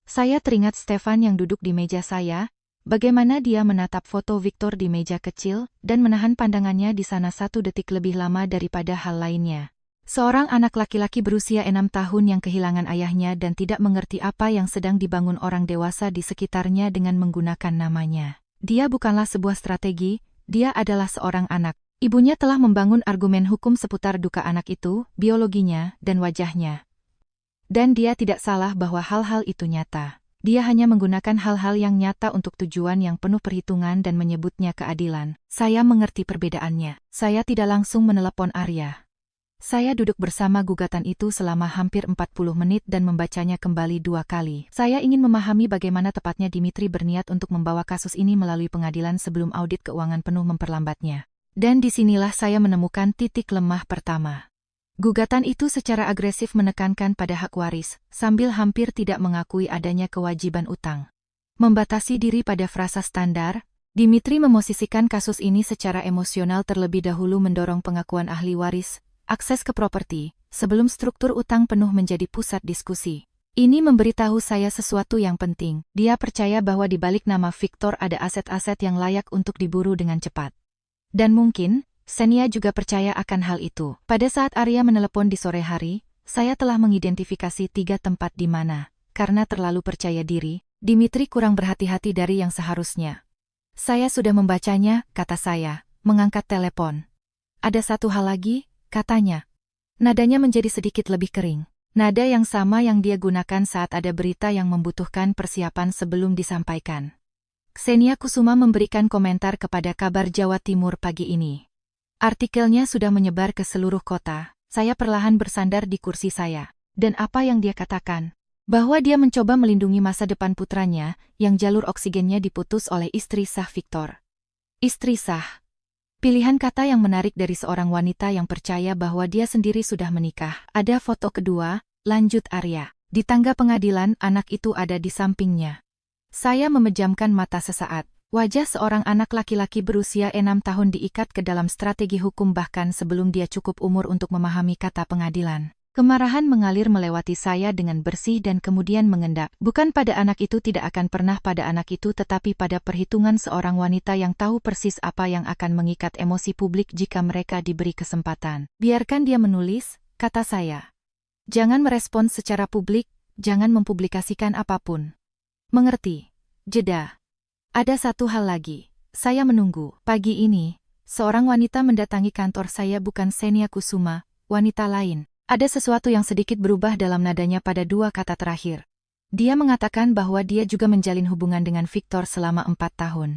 Saya teringat Stefan yang duduk di meja saya, bagaimana dia menatap foto Victor di meja kecil dan menahan pandangannya di sana 1 detik lebih lama daripada hal lainnya. Seorang anak laki-laki berusia 6 tahun yang kehilangan ayahnya dan tidak mengerti apa yang sedang dibangun orang dewasa di sekitarnya dengan menggunakan namanya. Dia bukanlah sebuah strategi, dia adalah seorang anak. Ibunya telah membangun argumen hukum seputar duka anak itu, biologinya, dan wajahnya. Dan dia tidak salah bahwa hal-hal itu nyata. Dia hanya menggunakan hal-hal yang nyata untuk tujuan yang penuh perhitungan dan menyebutnya keadilan. Saya mengerti perbedaannya. Saya tidak langsung menelepon Arya. Saya duduk bersama gugatan itu selama hampir 40 menit dan membacanya kembali 2 kali. Saya ingin memahami bagaimana tepatnya Dimitri berniat untuk membawa kasus ini melalui pengadilan sebelum audit keuangan penuh memperlambatnya. Dan disinilah saya menemukan titik lemah pertama. Gugatan itu secara agresif menekankan pada hak waris, sambil hampir tidak mengakui adanya kewajiban utang. Membatasi diri pada frasa standar, Dimitri memosisikan kasus ini secara emosional terlebih dahulu mendorong pengakuan ahli waris, akses ke properti, sebelum struktur utang penuh menjadi pusat diskusi. Ini memberitahu saya sesuatu yang penting. Dia percaya bahwa di balik nama Victor ada aset-aset yang layak untuk diburu dengan cepat. Dan mungkin, Xenia juga percaya akan hal itu. Pada saat Arya menelepon di sore hari, saya telah mengidentifikasi 3 tempat di mana, karena terlalu percaya diri, Dimitri kurang berhati-hati dari yang seharusnya. Saya sudah membacanya, kata saya, mengangkat telepon. Ada satu hal lagi, katanya. Nadanya menjadi sedikit lebih kering. Nada yang sama yang dia gunakan saat ada berita yang membutuhkan persiapan sebelum disampaikan. Xenia Kusuma memberikan komentar kepada Kabar Jawa Timur pagi ini. Artikelnya sudah menyebar ke seluruh kota. Saya perlahan bersandar di kursi saya. Dan apa yang dia katakan? Bahwa dia mencoba melindungi masa depan putranya, yang jalur oksigennya diputus oleh istri sah Victor. Istri sah. Pilihan kata yang menarik dari seorang wanita yang percaya bahwa dia sendiri sudah menikah. Ada foto kedua, lanjut Arya. Di tangga pengadilan, anak itu ada di sampingnya. Saya memejamkan mata sesaat. Wajah seorang anak laki-laki berusia 6 tahun diikat ke dalam strategi hukum bahkan sebelum dia cukup umur untuk memahami kata pengadilan. Kemarahan mengalir melewati saya dengan bersih dan kemudian mengendap. Bukan pada anak itu, tidak akan pernah pada anak itu, tetapi pada perhitungan seorang wanita yang tahu persis apa yang akan mengikat emosi publik jika mereka diberi kesempatan. Biarkan dia menulis, kata saya. Jangan merespons secara publik, jangan mempublikasikan apapun. Mengerti? Jeda. Ada satu hal lagi. Saya menunggu. Pagi ini, seorang wanita mendatangi kantor saya, bukan Xenia Kusuma, wanita lain. Ada sesuatu yang sedikit berubah dalam nadanya pada 2 kata terakhir. Dia mengatakan bahwa dia juga menjalin hubungan dengan Victor selama 4 tahun.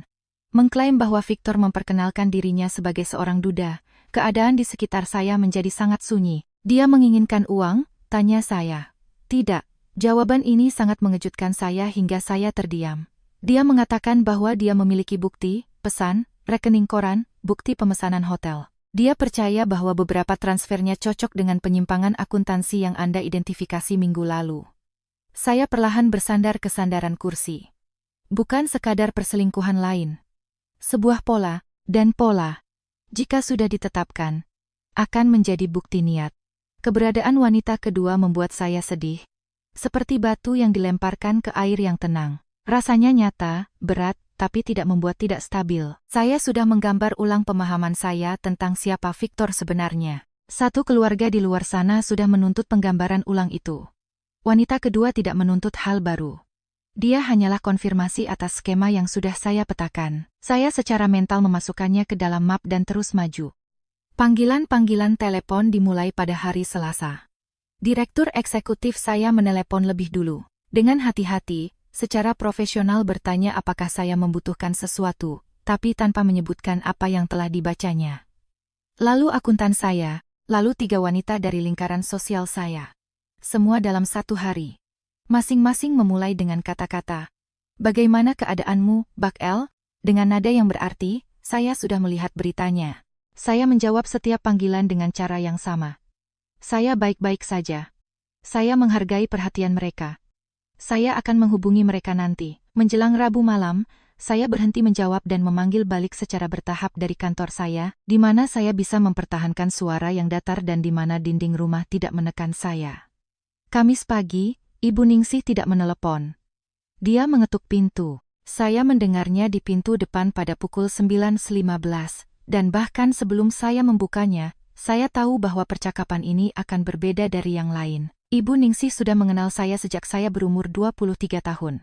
Mengklaim bahwa Victor memperkenalkan dirinya sebagai seorang duda. Keadaan di sekitar saya menjadi sangat sunyi. Dia menginginkan uang? Tanya saya. Tidak. Jawaban ini sangat mengejutkan saya hingga saya terdiam. Dia mengatakan bahwa dia memiliki bukti, pesan, rekening koran, bukti pemesanan hotel. Dia percaya bahwa beberapa transfernya cocok dengan penyimpangan akuntansi yang Anda identifikasi minggu lalu. Saya perlahan bersandar ke sandaran kursi. Bukan sekadar perselingkuhan lain. Sebuah pola, dan pola, jika sudah ditetapkan, akan menjadi bukti niat. Keberadaan wanita kedua membuat saya sedih. Seperti batu yang dilemparkan ke air yang tenang. Rasanya nyata, berat, tapi tidak membuat tidak stabil. Saya sudah menggambar ulang pemahaman saya tentang siapa Victor sebenarnya. Satu keluarga di luar sana sudah menuntut penggambaran ulang itu. Wanita kedua tidak menuntut hal baru. Dia hanyalah konfirmasi atas skema yang sudah saya petakan. Saya secara mental memasukkannya ke dalam map dan terus maju. Panggilan-panggilan telepon dimulai pada hari Selasa. Direktur eksekutif saya menelepon lebih dulu. Dengan hati-hati, secara profesional bertanya apakah saya membutuhkan sesuatu, tapi tanpa menyebutkan apa yang telah dibacanya. Lalu akuntan saya, lalu 3 wanita dari lingkaran sosial saya. Semua dalam 1 hari. Masing-masing memulai dengan kata-kata. Bagaimana keadaanmu, Bak El? Dengan nada yang berarti, saya sudah melihat beritanya. Saya menjawab setiap panggilan dengan cara yang sama. Saya baik-baik saja. Saya menghargai perhatian mereka. Saya akan menghubungi mereka nanti. Menjelang Rabu malam, saya berhenti menjawab dan memanggil balik secara bertahap dari kantor saya, di mana saya bisa mempertahankan suara yang datar dan di mana dinding rumah tidak menekan saya. Kamis pagi, Ibu Ningsih tidak menelepon. Dia mengetuk pintu. Saya mendengarnya di pintu depan pada pukul 9.15, dan bahkan sebelum saya membukanya, saya tahu bahwa percakapan ini akan berbeda dari yang lain. Ibu Ningsih sudah mengenal saya sejak saya berumur 23 tahun.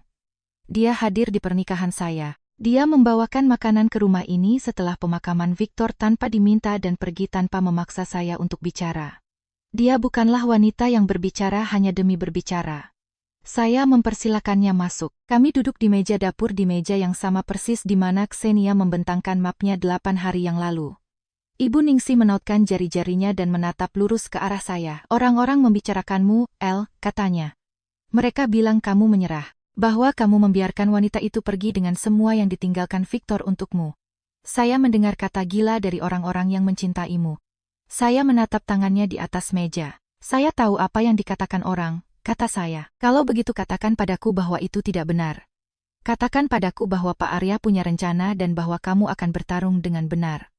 Dia hadir di pernikahan saya. Dia membawakan makanan ke rumah ini setelah pemakaman Victor tanpa diminta dan pergi tanpa memaksa saya untuk bicara. Dia bukanlah wanita yang berbicara hanya demi berbicara. Saya mempersilakannya masuk. Kami duduk di meja dapur di meja yang sama persis di mana Ksenia membentangkan mapnya 8 hari yang lalu. Ibu Ningsih menautkan jari-jarinya dan menatap lurus ke arah saya. Orang-orang membicarakanmu, El, katanya. Mereka bilang kamu menyerah. Bahwa kamu membiarkan wanita itu pergi dengan semua yang ditinggalkan Victor untukmu. Saya mendengar kata gila dari orang-orang yang mencintaimu. Saya menatap tangannya di atas meja. Saya tahu apa yang dikatakan orang, kata saya. Kalau begitu katakan padaku bahwa itu tidak benar. Katakan padaku bahwa Pak Arya punya rencana dan bahwa kamu akan bertarung dengan benar.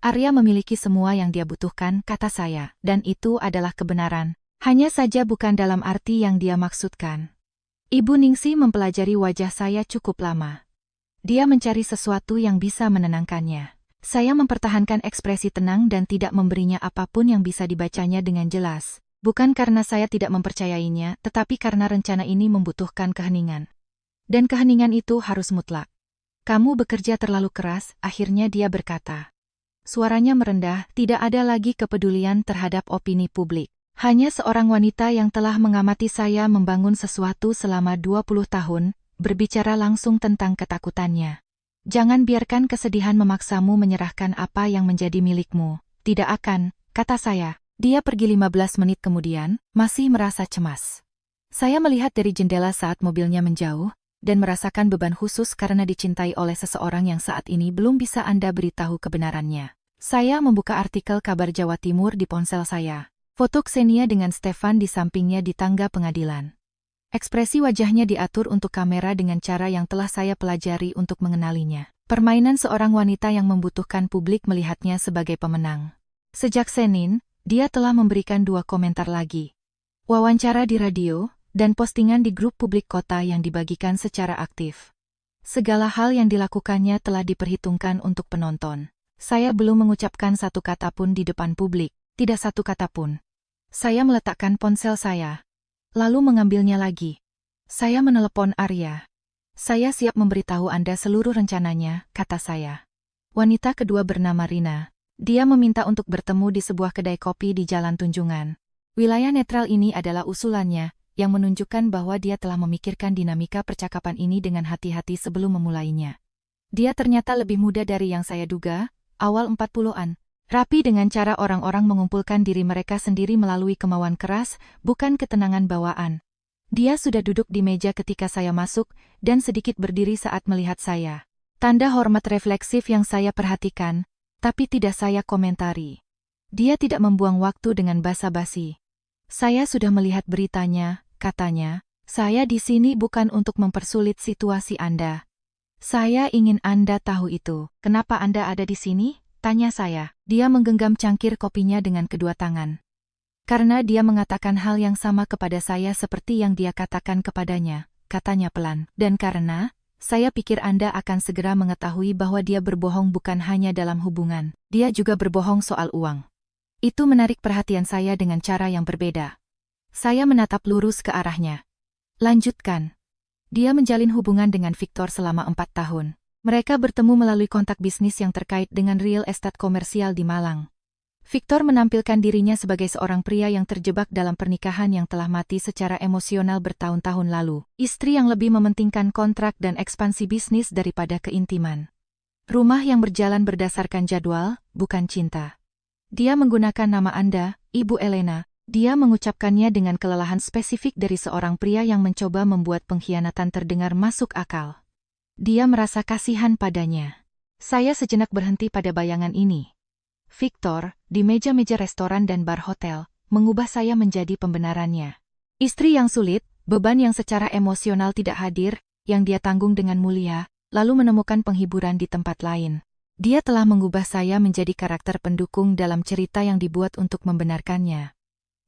Arya memiliki semua yang dia butuhkan, kata saya, dan itu adalah kebenaran. Hanya saja bukan dalam arti yang dia maksudkan. Ibu Ningsih mempelajari wajah saya cukup lama. Dia mencari sesuatu yang bisa menenangkannya. Saya mempertahankan ekspresi tenang dan tidak memberinya apapun yang bisa dibacanya dengan jelas. Bukan karena saya tidak mempercayainya, tetapi karena rencana ini membutuhkan keheningan. Dan keheningan itu harus mutlak. Kamu bekerja terlalu keras, akhirnya dia berkata. Suaranya merendah, tidak ada lagi kepedulian terhadap opini publik. Hanya seorang wanita yang telah mengamati saya membangun sesuatu selama 20 tahun, berbicara langsung tentang ketakutannya. Jangan biarkan kesedihan memaksamu menyerahkan apa yang menjadi milikmu. Tidak akan, kata saya. Dia pergi 15 menit kemudian, masih merasa cemas. Saya melihat dari jendela saat mobilnya menjauh, dan merasakan beban khusus karena dicintai oleh seseorang yang saat ini belum bisa Anda beritahu kebenarannya. Saya membuka artikel kabar Jawa Timur di ponsel saya. Foto Ksenia dengan Stefan di sampingnya di tangga pengadilan. Ekspresi wajahnya diatur untuk kamera dengan cara yang telah saya pelajari untuk mengenalinya. Permainan seorang wanita yang membutuhkan publik melihatnya sebagai pemenang. Sejak Senin, dia telah memberikan 2 komentar lagi. Wawancara di radio, dan postingan di grup publik kota yang dibagikan secara aktif. Segala hal yang dilakukannya telah diperhitungkan untuk penonton. Saya belum mengucapkan satu kata pun di depan publik, tidak satu kata pun. Saya meletakkan ponsel saya, lalu mengambilnya lagi. Saya menelepon Arya. Saya siap memberitahu Anda seluruh rencananya, kata saya. Wanita kedua bernama Rina. Dia meminta untuk bertemu di sebuah kedai kopi di Jalan Tunjungan. Wilayah netral ini adalah usulannya, yang menunjukkan bahwa dia telah memikirkan dinamika percakapan ini dengan hati-hati sebelum memulainya. Dia ternyata lebih muda dari yang saya duga, awal 40-an. Rapi dengan cara orang-orang mengumpulkan diri mereka sendiri melalui kemauan keras, bukan ketenangan bawaan. Dia sudah duduk di meja ketika saya masuk, dan sedikit berdiri saat melihat saya. Tanda hormat refleksif yang saya perhatikan, tapi tidak saya komentari. Dia tidak membuang waktu dengan basa-basi. Saya sudah melihat beritanya, katanya. Saya di sini bukan untuk mempersulit situasi Anda. Saya ingin Anda tahu itu. Kenapa Anda ada di sini? Tanya saya. Dia menggenggam cangkir kopinya dengan kedua tangan. Karena dia mengatakan hal yang sama kepada saya seperti yang dia katakan kepadanya, katanya pelan. Dan karena, saya pikir Anda akan segera mengetahui bahwa dia berbohong bukan hanya dalam hubungan, dia juga berbohong soal uang. Itu menarik perhatian saya dengan cara yang berbeda. Saya menatap lurus ke arahnya. Lanjutkan. Dia menjalin hubungan dengan Victor selama 4 tahun. Mereka bertemu melalui kontak bisnis yang terkait dengan real estate komersial di Malang. Victor menampilkan dirinya sebagai seorang pria yang terjebak dalam pernikahan yang telah mati secara emosional bertahun-tahun lalu. Istri yang lebih mementingkan kontrak dan ekspansi bisnis daripada keintiman. Rumah yang berjalan berdasarkan jadwal, bukan cinta. Dia menggunakan nama Anda, Ibu Elena. Dia mengucapkannya dengan kelelahan spesifik dari seorang pria yang mencoba membuat pengkhianatan terdengar masuk akal. Dia merasa kasihan padanya. Saya sejenak berhenti pada bayangan ini. Victor, di meja-meja restoran dan bar hotel, mengubah saya menjadi pembenarannya. Istri yang sulit, beban yang secara emosional tidak hadir, yang dia tanggung dengan mulia, lalu menemukan penghiburan di tempat lain. Dia telah mengubah saya menjadi karakter pendukung dalam cerita yang dibuat untuk membenarkannya.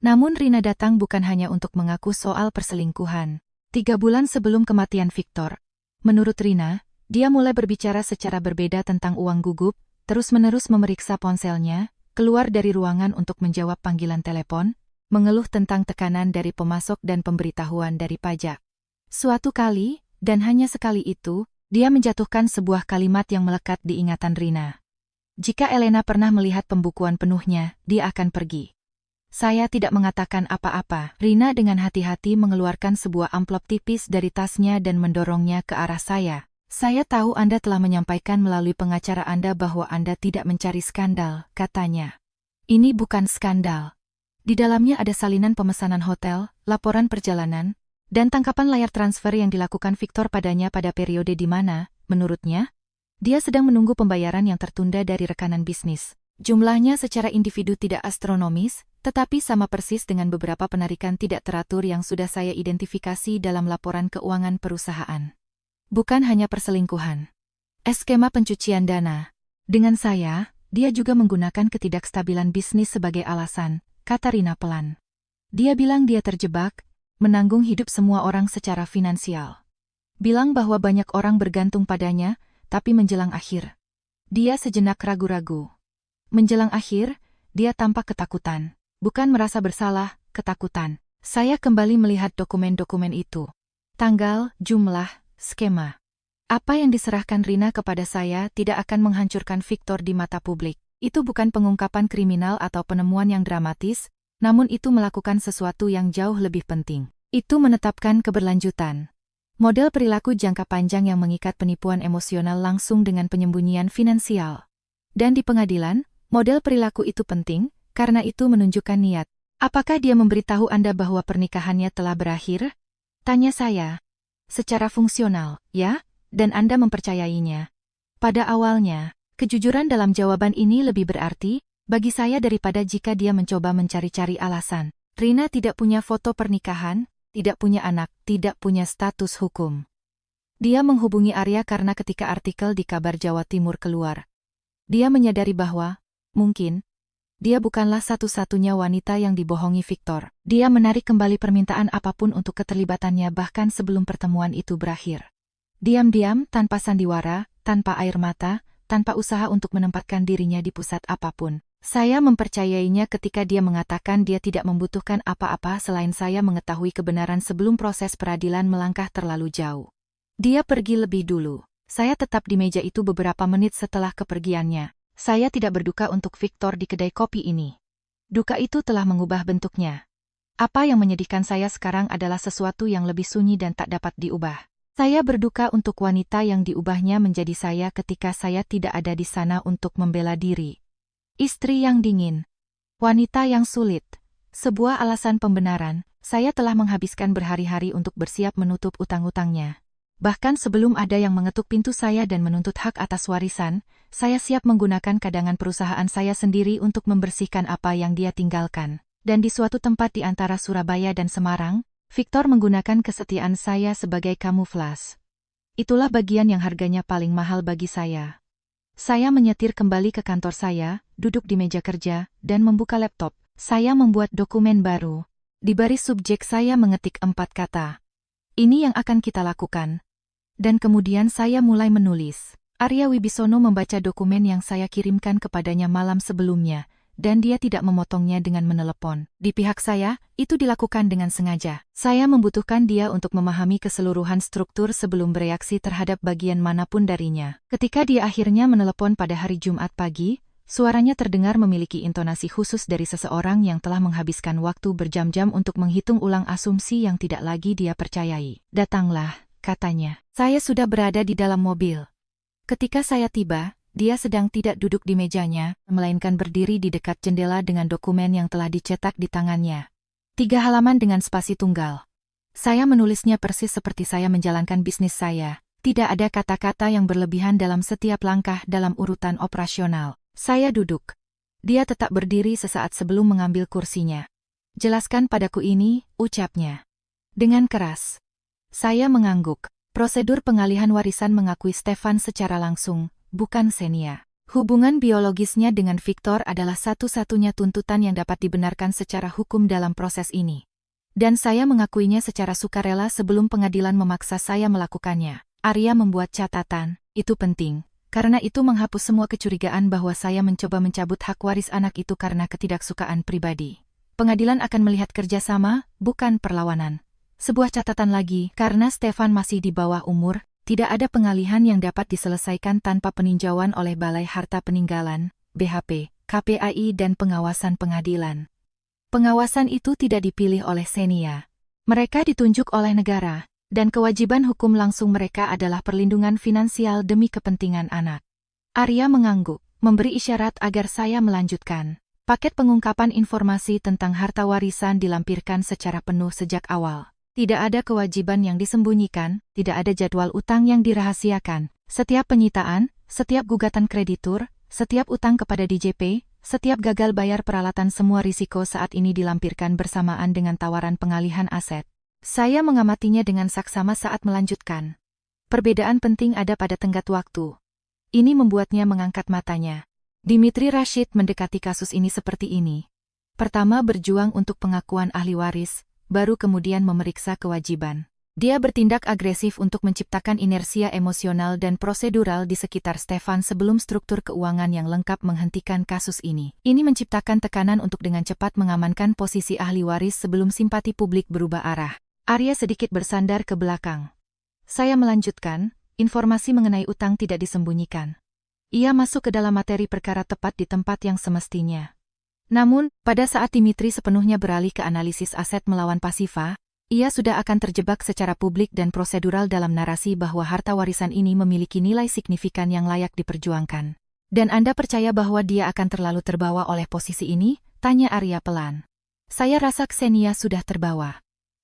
Namun Rina datang bukan hanya untuk mengaku soal perselingkuhan. 3 bulan sebelum kematian Victor, menurut Rina, dia mulai berbicara secara berbeda tentang uang gugup, terus-menerus memeriksa ponselnya, keluar dari ruangan untuk menjawab panggilan telepon, mengeluh tentang tekanan dari pemasok dan pemberitahuan dari pajak. Suatu kali, dan hanya sekali itu, dia menjatuhkan sebuah kalimat yang melekat di ingatan Rina. Jika Elena pernah melihat pembukuan penuhnya, dia akan pergi. Saya tidak mengatakan apa-apa. Rina dengan hati-hati mengeluarkan sebuah amplop tipis dari tasnya dan mendorongnya ke arah saya. Saya tahu Anda telah menyampaikan melalui pengacara Anda bahwa Anda tidak mencari skandal, katanya. Ini bukan skandal. Di dalamnya ada salinan pemesanan hotel, laporan perjalanan, dan tangkapan layar transfer yang dilakukan Victor padanya pada periode di mana, menurutnya, dia sedang menunggu pembayaran yang tertunda dari rekanan bisnis. Jumlahnya secara individu tidak astronomis, tetapi sama persis dengan beberapa penarikan tidak teratur yang sudah saya identifikasi dalam laporan keuangan perusahaan. Bukan hanya perselingkuhan. Skema pencucian dana. Dengan saya, dia juga menggunakan ketidakstabilan bisnis sebagai alasan, kata Rina pelan. Dia bilang dia terjebak, menanggung hidup semua orang secara finansial. Bilang bahwa banyak orang bergantung padanya, tapi menjelang akhir, dia sejenak ragu-ragu. Menjelang akhir, dia tampak ketakutan. Bukan merasa bersalah, ketakutan. Saya kembali melihat dokumen-dokumen itu. Tanggal, jumlah, skema. Apa yang diserahkan Rina kepada saya tidak akan menghancurkan Victor di mata publik. Itu bukan pengungkapan kriminal atau penemuan yang dramatis, namun itu melakukan sesuatu yang jauh lebih penting. Itu menetapkan keberlanjutan. Model perilaku jangka panjang yang mengikat penipuan emosional langsung dengan penyembunyian finansial. Dan di pengadilan, model perilaku itu penting, karena itu menunjukkan niat. Apakah dia memberitahu Anda bahwa pernikahannya telah berakhir? Tanya saya. Secara fungsional, ya, dan Anda mempercayainya. Pada awalnya, kejujuran dalam jawaban ini lebih berarti, bagi saya daripada jika dia mencoba mencari-cari alasan. Rina tidak punya foto pernikahan, tidak punya anak, tidak punya status hukum. Dia menghubungi Arya karena ketika artikel di Kabar Jawa Timur keluar, dia menyadari bahwa, mungkin, dia bukanlah satu-satunya wanita yang dibohongi Victor. Dia menarik kembali permintaan apapun untuk keterlibatannya bahkan sebelum pertemuan itu berakhir. Diam-diam, tanpa sandiwara, tanpa air mata, tanpa usaha untuk menempatkan dirinya di pusat apapun. Saya mempercayainya ketika dia mengatakan dia tidak membutuhkan apa-apa selain saya mengetahui kebenaran sebelum proses peradilan melangkah terlalu jauh. Dia pergi lebih dulu. Saya tetap di meja itu beberapa menit setelah kepergiannya. Saya tidak berduka untuk Victor di kedai kopi ini. Duka itu telah mengubah bentuknya. Apa yang menyedihkan saya sekarang adalah sesuatu yang lebih sunyi dan tak dapat diubah. Saya berduka untuk wanita yang diubahnya menjadi saya ketika saya tidak ada di sana untuk membela diri. Istri yang dingin. Wanita yang sulit. Sebuah alasan pembenaran, saya telah menghabiskan berhari-hari untuk bersiap menutup utang-utangnya. Bahkan sebelum ada yang mengetuk pintu saya dan menuntut hak atas warisan, saya siap menggunakan cadangan perusahaan saya sendiri untuk membersihkan apa yang dia tinggalkan. Dan di suatu tempat di antara Surabaya dan Semarang, Victor menggunakan kesetiaan saya sebagai kamuflas. Itulah bagian yang harganya paling mahal bagi saya. Saya menyetir kembali ke kantor saya, duduk di meja kerja, dan membuka laptop. Saya membuat dokumen baru. Di baris subjek saya mengetik 4 kata. Ini yang akan kita lakukan. Dan kemudian saya mulai menulis. Arya Wibisono membaca dokumen yang saya kirimkan kepadanya malam sebelumnya, dan dia tidak memotongnya dengan menelepon. Di pihak saya, itu dilakukan dengan sengaja. Saya membutuhkan dia untuk memahami keseluruhan struktur sebelum bereaksi terhadap bagian manapun darinya. Ketika dia akhirnya menelepon pada hari Jumat pagi, suaranya terdengar memiliki intonasi khusus dari seseorang yang telah menghabiskan waktu berjam-jam untuk menghitung ulang asumsi yang tidak lagi dia percayai. Datanglah, katanya. Saya sudah berada di dalam mobil. Ketika saya tiba, dia sedang tidak duduk di mejanya, melainkan berdiri di dekat jendela dengan dokumen yang telah dicetak di tangannya. 3 halaman dengan spasi tunggal. Saya menulisnya persis seperti saya menjalankan bisnis saya. Tidak ada kata-kata yang berlebihan dalam setiap langkah dalam urutan operasional. Saya duduk. Dia tetap berdiri sesaat sebelum mengambil kursinya. Jelaskan padaku ini, ucapnya. Dengan keras. Saya mengangguk. Prosedur pengalihan warisan mengakui Stefan secara langsung, bukan Xenia. Hubungan biologisnya dengan Victor adalah satu-satunya tuntutan yang dapat dibenarkan secara hukum dalam proses ini. Dan saya mengakuinya secara sukarela sebelum pengadilan memaksa saya melakukannya. Arya membuat catatan, itu penting, Karena itu menghapus semua kecurigaan bahwa saya mencoba mencabut hak waris anak itu karena ketidaksukaan pribadi. Pengadilan akan melihat kerjasama, bukan perlawanan. Sebuah catatan lagi, karena Stefan masih di bawah umur, tidak ada pengalihan yang dapat diselesaikan tanpa peninjauan oleh Balai Harta Peninggalan, BHP, KPAI dan pengawasan pengadilan. Pengawasan itu tidak dipilih oleh Xenia. Mereka ditunjuk oleh negara, dan kewajiban hukum langsung mereka adalah perlindungan finansial demi kepentingan anak. Arya mengangguk, memberi isyarat agar saya melanjutkan. Paket pengungkapan informasi tentang harta warisan dilampirkan secara penuh sejak awal. Tidak ada kewajiban yang disembunyikan, tidak ada jadwal utang yang dirahasiakan. Setiap penyitaan, setiap gugatan kreditur, setiap utang kepada DJP, setiap gagal bayar peralatan semua risiko saat ini dilampirkan bersamaan dengan tawaran pengalihan aset. Saya mengamatinya dengan saksama saat melanjutkan. Perbedaan penting ada pada tenggat waktu. Ini membuatnya mengangkat matanya. Dimitri Rashid mendekati kasus ini seperti ini. Pertama berjuang untuk pengakuan ahli waris, baru kemudian memeriksa kewajiban. Dia bertindak agresif untuk menciptakan inersia emosional dan prosedural di sekitar Stefan sebelum struktur keuangan yang lengkap menghentikan kasus ini. Ini menciptakan tekanan untuk dengan cepat mengamankan posisi ahli waris sebelum simpati publik berubah arah. Arya sedikit bersandar ke belakang. Saya melanjutkan, informasi mengenai utang tidak disembunyikan. Ia masuk ke dalam materi perkara tepat di tempat yang semestinya. Namun, pada saat Dimitri sepenuhnya beralih ke analisis aset melawan Pasifa, ia sudah akan terjebak secara publik dan prosedural dalam narasi bahwa harta warisan ini memiliki nilai signifikan yang layak diperjuangkan. Dan Anda percaya bahwa dia akan terlalu terbawa oleh posisi ini? Tanya Arya pelan. Saya rasa Xenia sudah terbawa.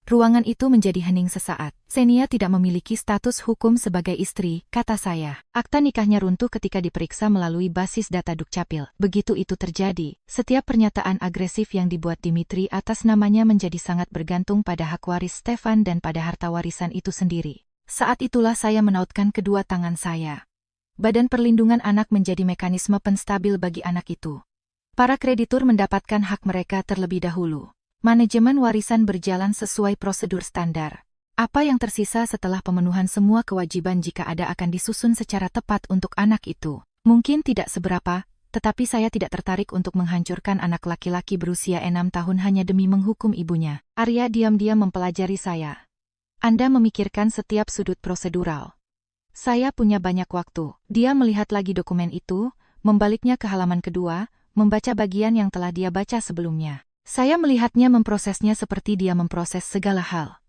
Ruangan itu menjadi hening sesaat. Xenia tidak memiliki status hukum sebagai istri, kata saya. Akta nikahnya runtuh ketika diperiksa melalui basis data Dukcapil. Begitu itu terjadi, setiap pernyataan agresif yang dibuat Dimitri atas namanya menjadi sangat bergantung pada hak waris Stefan dan pada harta warisan itu sendiri. Saat itulah saya menautkan kedua tangan saya. Badan Perlindungan Anak menjadi mekanisme penstabil bagi anak itu. Para kreditur mendapatkan hak mereka terlebih dahulu. Manajemen warisan berjalan sesuai prosedur standar. Apa yang tersisa setelah pemenuhan semua kewajiban jika ada akan disusun secara tepat untuk anak itu? Mungkin tidak seberapa, tetapi saya tidak tertarik untuk menghancurkan anak laki-laki berusia 6 tahun hanya demi menghukum ibunya. Arya diam-diam mempelajari saya. Anda memikirkan setiap sudut prosedural. Saya punya banyak waktu. Dia melihat lagi dokumen itu, membaliknya ke halaman kedua, membaca bagian yang telah dia baca sebelumnya. Saya melihatnya memprosesnya seperti dia memproses segala hal.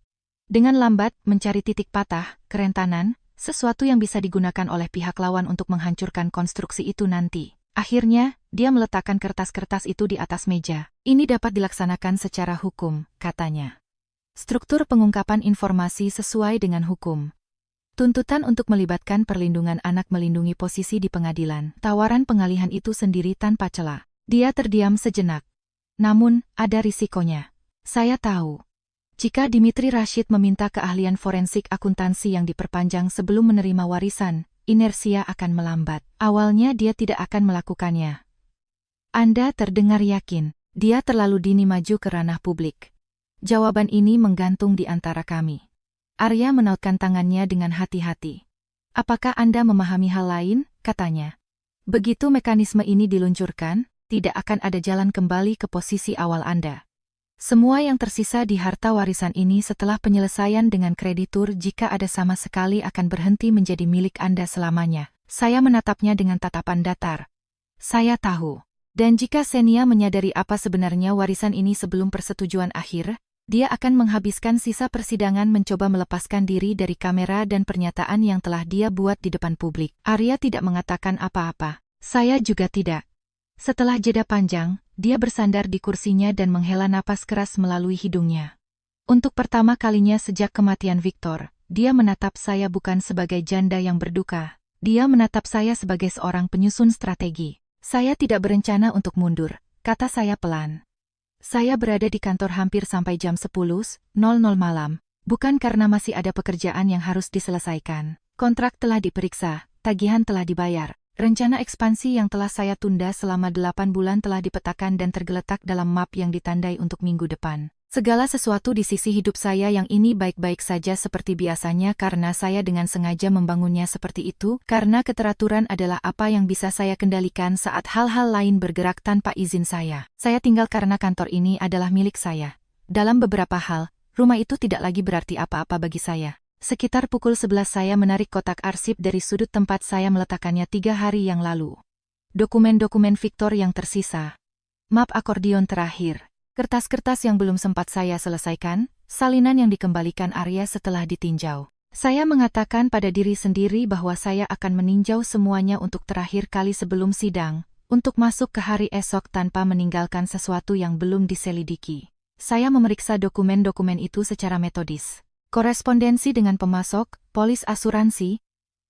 Dengan lambat, mencari titik patah, kerentanan, sesuatu yang bisa digunakan oleh pihak lawan untuk menghancurkan konstruksi itu nanti. Akhirnya, dia meletakkan kertas-kertas itu di atas meja. Ini dapat dilaksanakan secara hukum, katanya. Struktur pengungkapan informasi sesuai dengan hukum. Tuntutan untuk melibatkan perlindungan anak melindungi posisi di pengadilan. Tawaran pengalihan itu sendiri tanpa celah. Dia terdiam sejenak. Namun, ada risikonya. Saya tahu. Jika Dimitri Rashid meminta keahlian forensik akuntansi yang diperpanjang sebelum menerima warisan, inersia akan melambat. Awalnya dia tidak akan melakukannya. Anda terdengar yakin, dia terlalu dini maju ke ranah publik. Jawaban ini menggantung di antara kami. Arya menautkan tangannya dengan hati-hati. Apakah Anda memahami hal lain? Katanya. Begitu mekanisme ini diluncurkan, tidak akan ada jalan kembali ke posisi awal Anda. Semua yang tersisa di harta warisan ini setelah penyelesaian dengan kreditur jika ada sama sekali akan berhenti menjadi milik Anda selamanya. Saya menatapnya dengan tatapan datar. Saya tahu. Dan jika Xenia menyadari apa sebenarnya warisan ini sebelum persetujuan akhir, dia akan menghabiskan sisa persidangan mencoba melepaskan diri dari kamera dan pernyataan yang telah dia buat di depan publik. Arya tidak mengatakan apa-apa. Saya juga tidak. Setelah jeda panjang, dia bersandar di kursinya dan menghela napas keras melalui hidungnya. Untuk pertama kalinya sejak kematian Victor, dia menatap saya bukan sebagai janda yang berduka. Dia menatap saya sebagai seorang penyusun strategi. Saya tidak berencana untuk mundur, kata saya pelan. Saya berada di kantor hampir sampai jam 10.00 malam, bukan karena masih ada pekerjaan yang harus diselesaikan. Kontrak telah diperiksa, tagihan telah dibayar. Rencana ekspansi yang telah saya tunda selama 8 bulan telah dipetakan dan tergeletak dalam map yang ditandai untuk minggu depan. Segala sesuatu di sisi hidup saya yang ini baik-baik saja seperti biasanya karena saya dengan sengaja membangunnya seperti itu, karena keteraturan adalah apa yang bisa saya kendalikan saat hal-hal lain bergerak tanpa izin saya. Saya tinggal karena kantor ini adalah milik saya. Dalam beberapa hal, rumah itu tidak lagi berarti apa-apa bagi saya. Sekitar pukul 11 saya menarik kotak arsip dari sudut tempat saya meletakkannya 3 hari yang lalu. Dokumen-dokumen Victor yang tersisa. Map akordeon terakhir. Kertas-kertas yang belum sempat saya selesaikan, salinan yang dikembalikan Arya setelah ditinjau. Saya mengatakan pada diri sendiri bahwa saya akan meninjau semuanya untuk terakhir kali sebelum sidang, untuk masuk ke hari esok tanpa meninggalkan sesuatu yang belum diselidiki. Saya memeriksa dokumen-dokumen itu secara metodis. Korespondensi dengan pemasok, polis asuransi,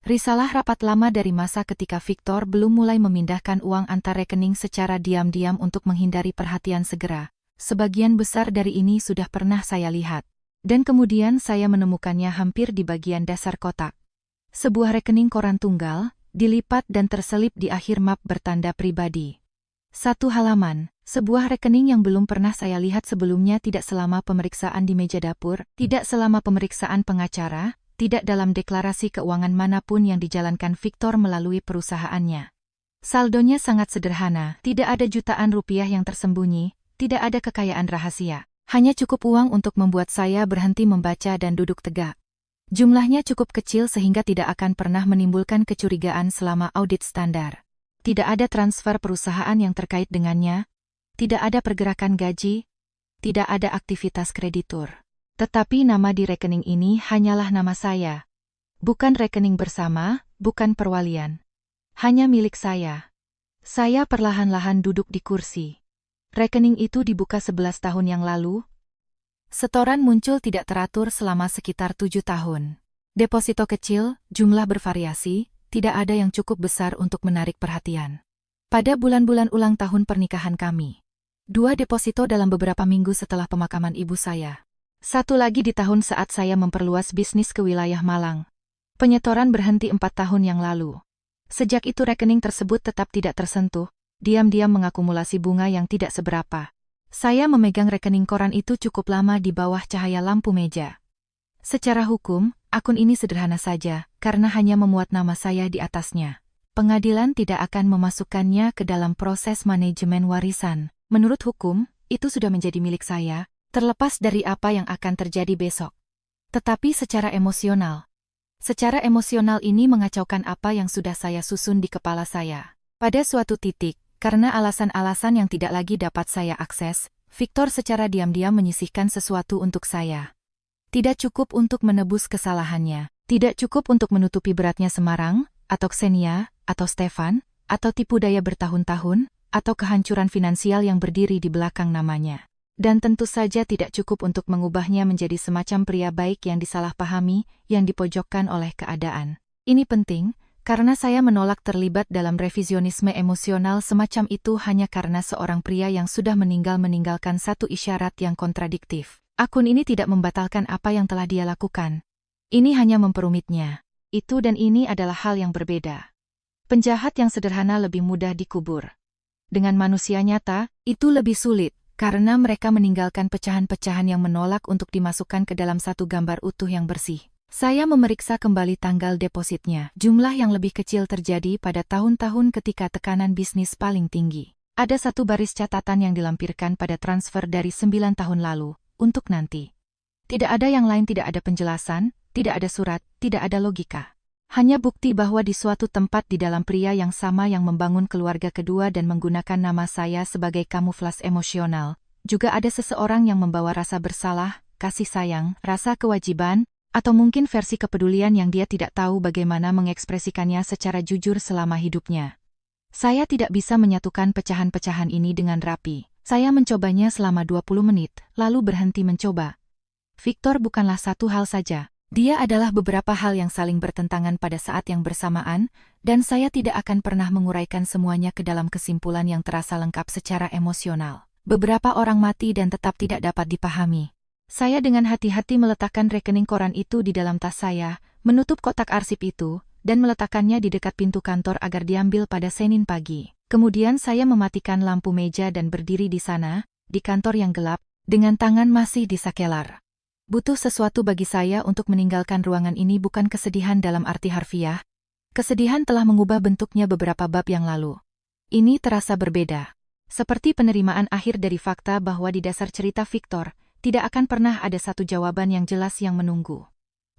risalah rapat lama dari masa ketika Victor belum mulai memindahkan uang antar rekening secara diam-diam untuk menghindari perhatian segera. Sebagian besar dari ini sudah pernah saya lihat. Dan kemudian saya menemukannya hampir di bagian dasar kotak. Sebuah rekening koran tunggal, dilipat dan terselip di akhir map bertanda pribadi. 1 halaman, sebuah rekening yang belum pernah saya lihat sebelumnya, tidak selama pemeriksaan di meja dapur, tidak selama pemeriksaan pengacara, tidak dalam deklarasi keuangan manapun yang dijalankan Victor melalui perusahaannya. Saldonya sangat sederhana, tidak ada jutaan rupiah yang tersembunyi, tidak ada kekayaan rahasia. Hanya cukup uang untuk membuat saya berhenti membaca dan duduk tegak. Jumlahnya cukup kecil sehingga tidak akan pernah menimbulkan kecurigaan selama audit standar. Tidak ada transfer perusahaan yang terkait dengannya, tidak ada pergerakan gaji, tidak ada aktivitas kreditur. Tetapi nama di rekening ini hanyalah nama saya. Bukan rekening bersama, bukan perwalian. Hanya milik saya. Saya perlahan-lahan duduk di kursi. Rekening itu dibuka 11 tahun yang lalu. Setoran muncul tidak teratur selama sekitar 7 tahun. Deposito kecil, jumlah bervariasi, tidak ada yang cukup besar untuk menarik perhatian. Pada bulan-bulan ulang tahun pernikahan kami. 2 deposito dalam beberapa minggu setelah pemakaman ibu saya. 1 lagi di tahun saat saya memperluas bisnis ke wilayah Malang. Penyetoran berhenti 4 tahun yang lalu. Sejak itu rekening tersebut tetap tidak tersentuh. Diam-diam mengakumulasi bunga yang tidak seberapa. Saya memegang rekening koran itu cukup lama di bawah cahaya lampu meja. Secara hukum, akun ini sederhana saja, karena hanya memuat nama saya di atasnya. Pengadilan tidak akan memasukkannya ke dalam proses manajemen warisan. Menurut hukum, itu sudah menjadi milik saya, terlepas dari apa yang akan terjadi besok. Tetapi secara emosional ini mengacaukan apa yang sudah saya susun di kepala saya. Pada suatu titik, karena alasan-alasan yang tidak lagi dapat saya akses, Victor secara diam-diam menyisihkan sesuatu untuk saya. Tidak cukup untuk menebus kesalahannya, tidak cukup untuk menutupi beratnya Semarang, atau Xenia, atau Stefan, atau tipu daya bertahun-tahun, atau kehancuran finansial yang berdiri di belakang namanya. Dan tentu saja tidak cukup untuk mengubahnya menjadi semacam pria baik yang disalahpahami, yang dipojokkan oleh keadaan. Ini penting, karena saya menolak terlibat dalam revisionisme emosional semacam itu hanya karena seorang pria yang sudah meninggalkan satu isyarat yang kontradiktif. Akun ini tidak membatalkan apa yang telah dia lakukan. Ini hanya memperumitnya. Itu dan ini adalah hal yang berbeda. Penjahat yang sederhana lebih mudah dikubur. Dengan manusia nyata, itu lebih sulit, karena mereka meninggalkan pecahan-pecahan yang menolak untuk dimasukkan ke dalam satu gambar utuh yang bersih. Saya memeriksa kembali tanggal depositnya. Jumlah yang lebih kecil terjadi pada tahun-tahun ketika tekanan bisnis paling tinggi. Ada 1 baris catatan yang dilampirkan pada transfer dari 9 tahun lalu, untuk nanti. Tidak ada yang lain, tidak ada penjelasan, tidak ada surat, tidak ada logika. Hanya bukti bahwa di suatu tempat di dalam pria yang sama yang membangun keluarga kedua dan menggunakan nama saya sebagai kamuflas emosional, juga ada seseorang yang membawa rasa bersalah, kasih sayang, rasa kewajiban, atau mungkin versi kepedulian yang dia tidak tahu bagaimana mengekspresikannya secara jujur selama hidupnya. Saya tidak bisa menyatukan pecahan-pecahan ini dengan rapi. Saya mencobanya selama 20 menit, lalu berhenti mencoba. Victor bukanlah satu hal saja. Dia adalah beberapa hal yang saling bertentangan pada saat yang bersamaan, dan saya tidak akan pernah menguraikan semuanya ke dalam kesimpulan yang terasa lengkap secara emosional. Beberapa orang mati dan tetap tidak dapat dipahami. Saya dengan hati-hati meletakkan rekening koran itu di dalam tas saya, menutup kotak arsip itu, dan meletakkannya di dekat pintu kantor agar diambil pada Senin pagi. Kemudian saya mematikan lampu meja dan berdiri di sana, di kantor yang gelap, dengan tangan masih disakelar. Butuh sesuatu bagi saya untuk meninggalkan ruangan ini, bukan kesedihan dalam arti harfiah. Kesedihan telah mengubah bentuknya beberapa bab yang lalu. Ini terasa berbeda. Seperti penerimaan akhir dari fakta bahwa di dasar cerita Victor, tidak akan pernah ada satu jawaban yang jelas yang menunggu.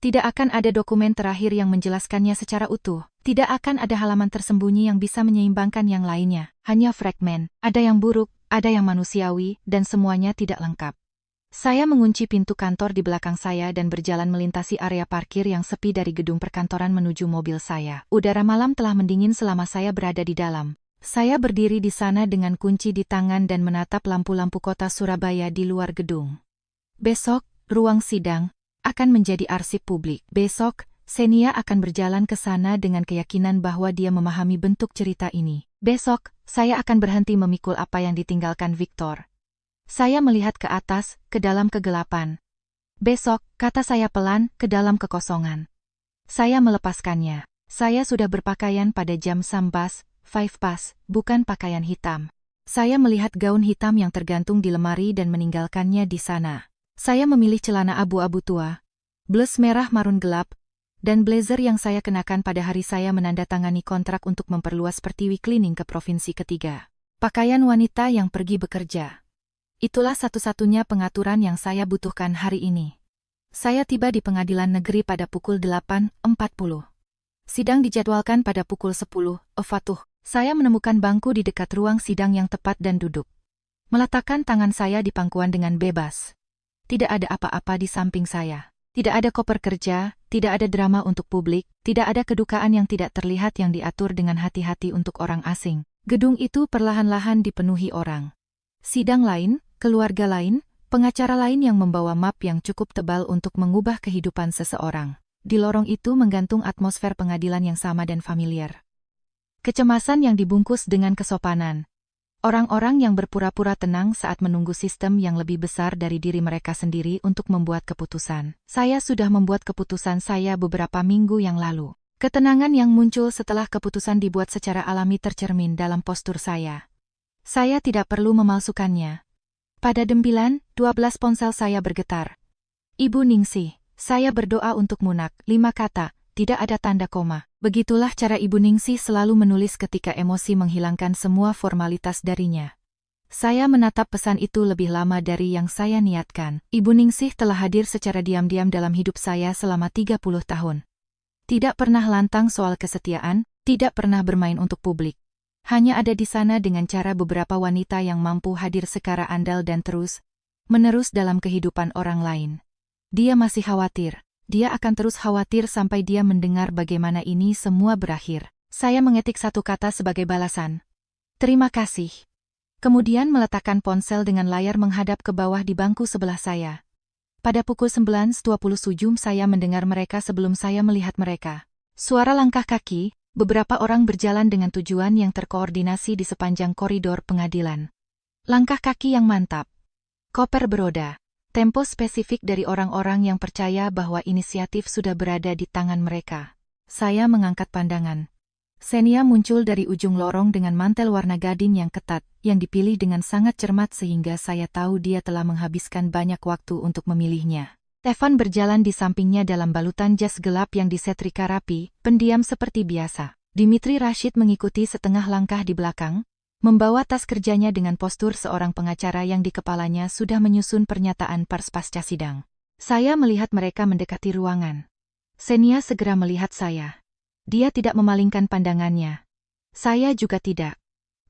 Tidak akan ada dokumen terakhir yang menjelaskannya secara utuh. Tidak akan ada halaman tersembunyi yang bisa menyeimbangkan yang lainnya. Hanya fragmen, ada yang buruk, ada yang manusiawi, dan semuanya tidak lengkap. Saya mengunci pintu kantor di belakang saya dan berjalan melintasi area parkir yang sepi dari gedung perkantoran menuju mobil saya. Udara malam telah mendingin selama saya berada di dalam. Saya berdiri di sana dengan kunci di tangan dan menatap lampu-lampu kota Surabaya di luar gedung. Besok, ruang sidang akan menjadi arsip publik. Besok, Xenia akan berjalan ke sana dengan keyakinan bahwa dia memahami bentuk cerita ini. Besok, saya akan berhenti memikul apa yang ditinggalkan Victor. Saya melihat ke atas, ke dalam kegelapan. Besok, kata saya pelan, ke dalam kekosongan. Saya melepaskannya. Saya sudah berpakaian pada jam sambas, 5 pas, bukan pakaian hitam. Saya melihat gaun hitam yang tergantung di lemari dan meninggalkannya di sana. Saya memilih celana abu-abu tua, blus merah marun gelap, dan blazer yang saya kenakan pada hari saya menandatangani kontrak untuk memperluas Pertiwi Cleaning ke provinsi ketiga. Pakaian wanita yang pergi bekerja. Itulah satu-satunya pengaturan yang saya butuhkan hari ini. Saya tiba di pengadilan negeri pada pukul 8.40. Sidang dijadwalkan pada pukul 10. Saya menemukan bangku di dekat ruang sidang yang tepat dan duduk. Meletakkan tangan saya di pangkuan dengan bebas. Tidak ada apa-apa di samping saya. Tidak ada koper kerja, tidak ada drama untuk publik, tidak ada kedukaan yang tidak terlihat yang diatur dengan hati-hati untuk orang asing. Gedung itu perlahan-lahan dipenuhi orang. Sidang lain, keluarga lain, pengacara lain yang membawa map yang cukup tebal untuk mengubah kehidupan seseorang. Di lorong itu menggantung atmosfer pengadilan yang sama dan familiar. Kecemasan yang dibungkus dengan kesopanan. Orang-orang yang berpura-pura tenang saat menunggu sistem yang lebih besar dari diri mereka sendiri untuk membuat keputusan. Saya sudah membuat keputusan saya beberapa minggu yang lalu. Ketenangan yang muncul setelah keputusan dibuat secara alami tercermin dalam postur saya. Saya tidak perlu memalsukannya. Pada dembilan, 12 ponsel saya bergetar. Ibu Ningsih, saya berdoa untukmu nak, 5 kata, tidak ada tanda koma. Begitulah cara Ibu Ningsih selalu menulis ketika emosi menghilangkan semua formalitas darinya. Saya menatap pesan itu lebih lama dari yang saya niatkan. Ibu Ningsih telah hadir secara diam-diam dalam hidup saya selama 30 tahun. Tidak pernah lantang soal kesetiaan, tidak pernah bermain untuk publik. Hanya ada di sana dengan cara beberapa wanita yang mampu hadir secara andal dan terus-menerus dalam kehidupan orang lain. Dia masih khawatir. Dia akan terus khawatir sampai dia mendengar bagaimana ini semua berakhir. Saya mengetik satu kata sebagai balasan. Terima kasih. Kemudian meletakkan ponsel dengan layar menghadap ke bawah di bangku sebelah saya. Pada pukul 19.27 saya mendengar mereka sebelum saya melihat mereka. Suara langkah kaki, beberapa orang berjalan dengan tujuan yang terkoordinasi di sepanjang koridor pengadilan. Langkah kaki yang mantap. Koper beroda. Tempo spesifik dari orang-orang yang percaya bahwa inisiatif sudah berada di tangan mereka. Saya mengangkat pandangan. Xenia muncul dari ujung lorong dengan mantel warna gading yang ketat, yang dipilih dengan sangat cermat sehingga saya tahu dia telah menghabiskan banyak waktu untuk memilihnya. Stefan berjalan di sampingnya dalam balutan jas gelap yang disetrika rapi, pendiam seperti biasa. Dimitri Rashid mengikuti setengah langkah di belakang, membawa tas kerjanya dengan postur seorang pengacara yang di kepalanya sudah menyusun pernyataan pers pasca sidang. Saya melihat mereka mendekati ruangan. Xenia segera melihat saya. Dia tidak memalingkan pandangannya. Saya juga tidak.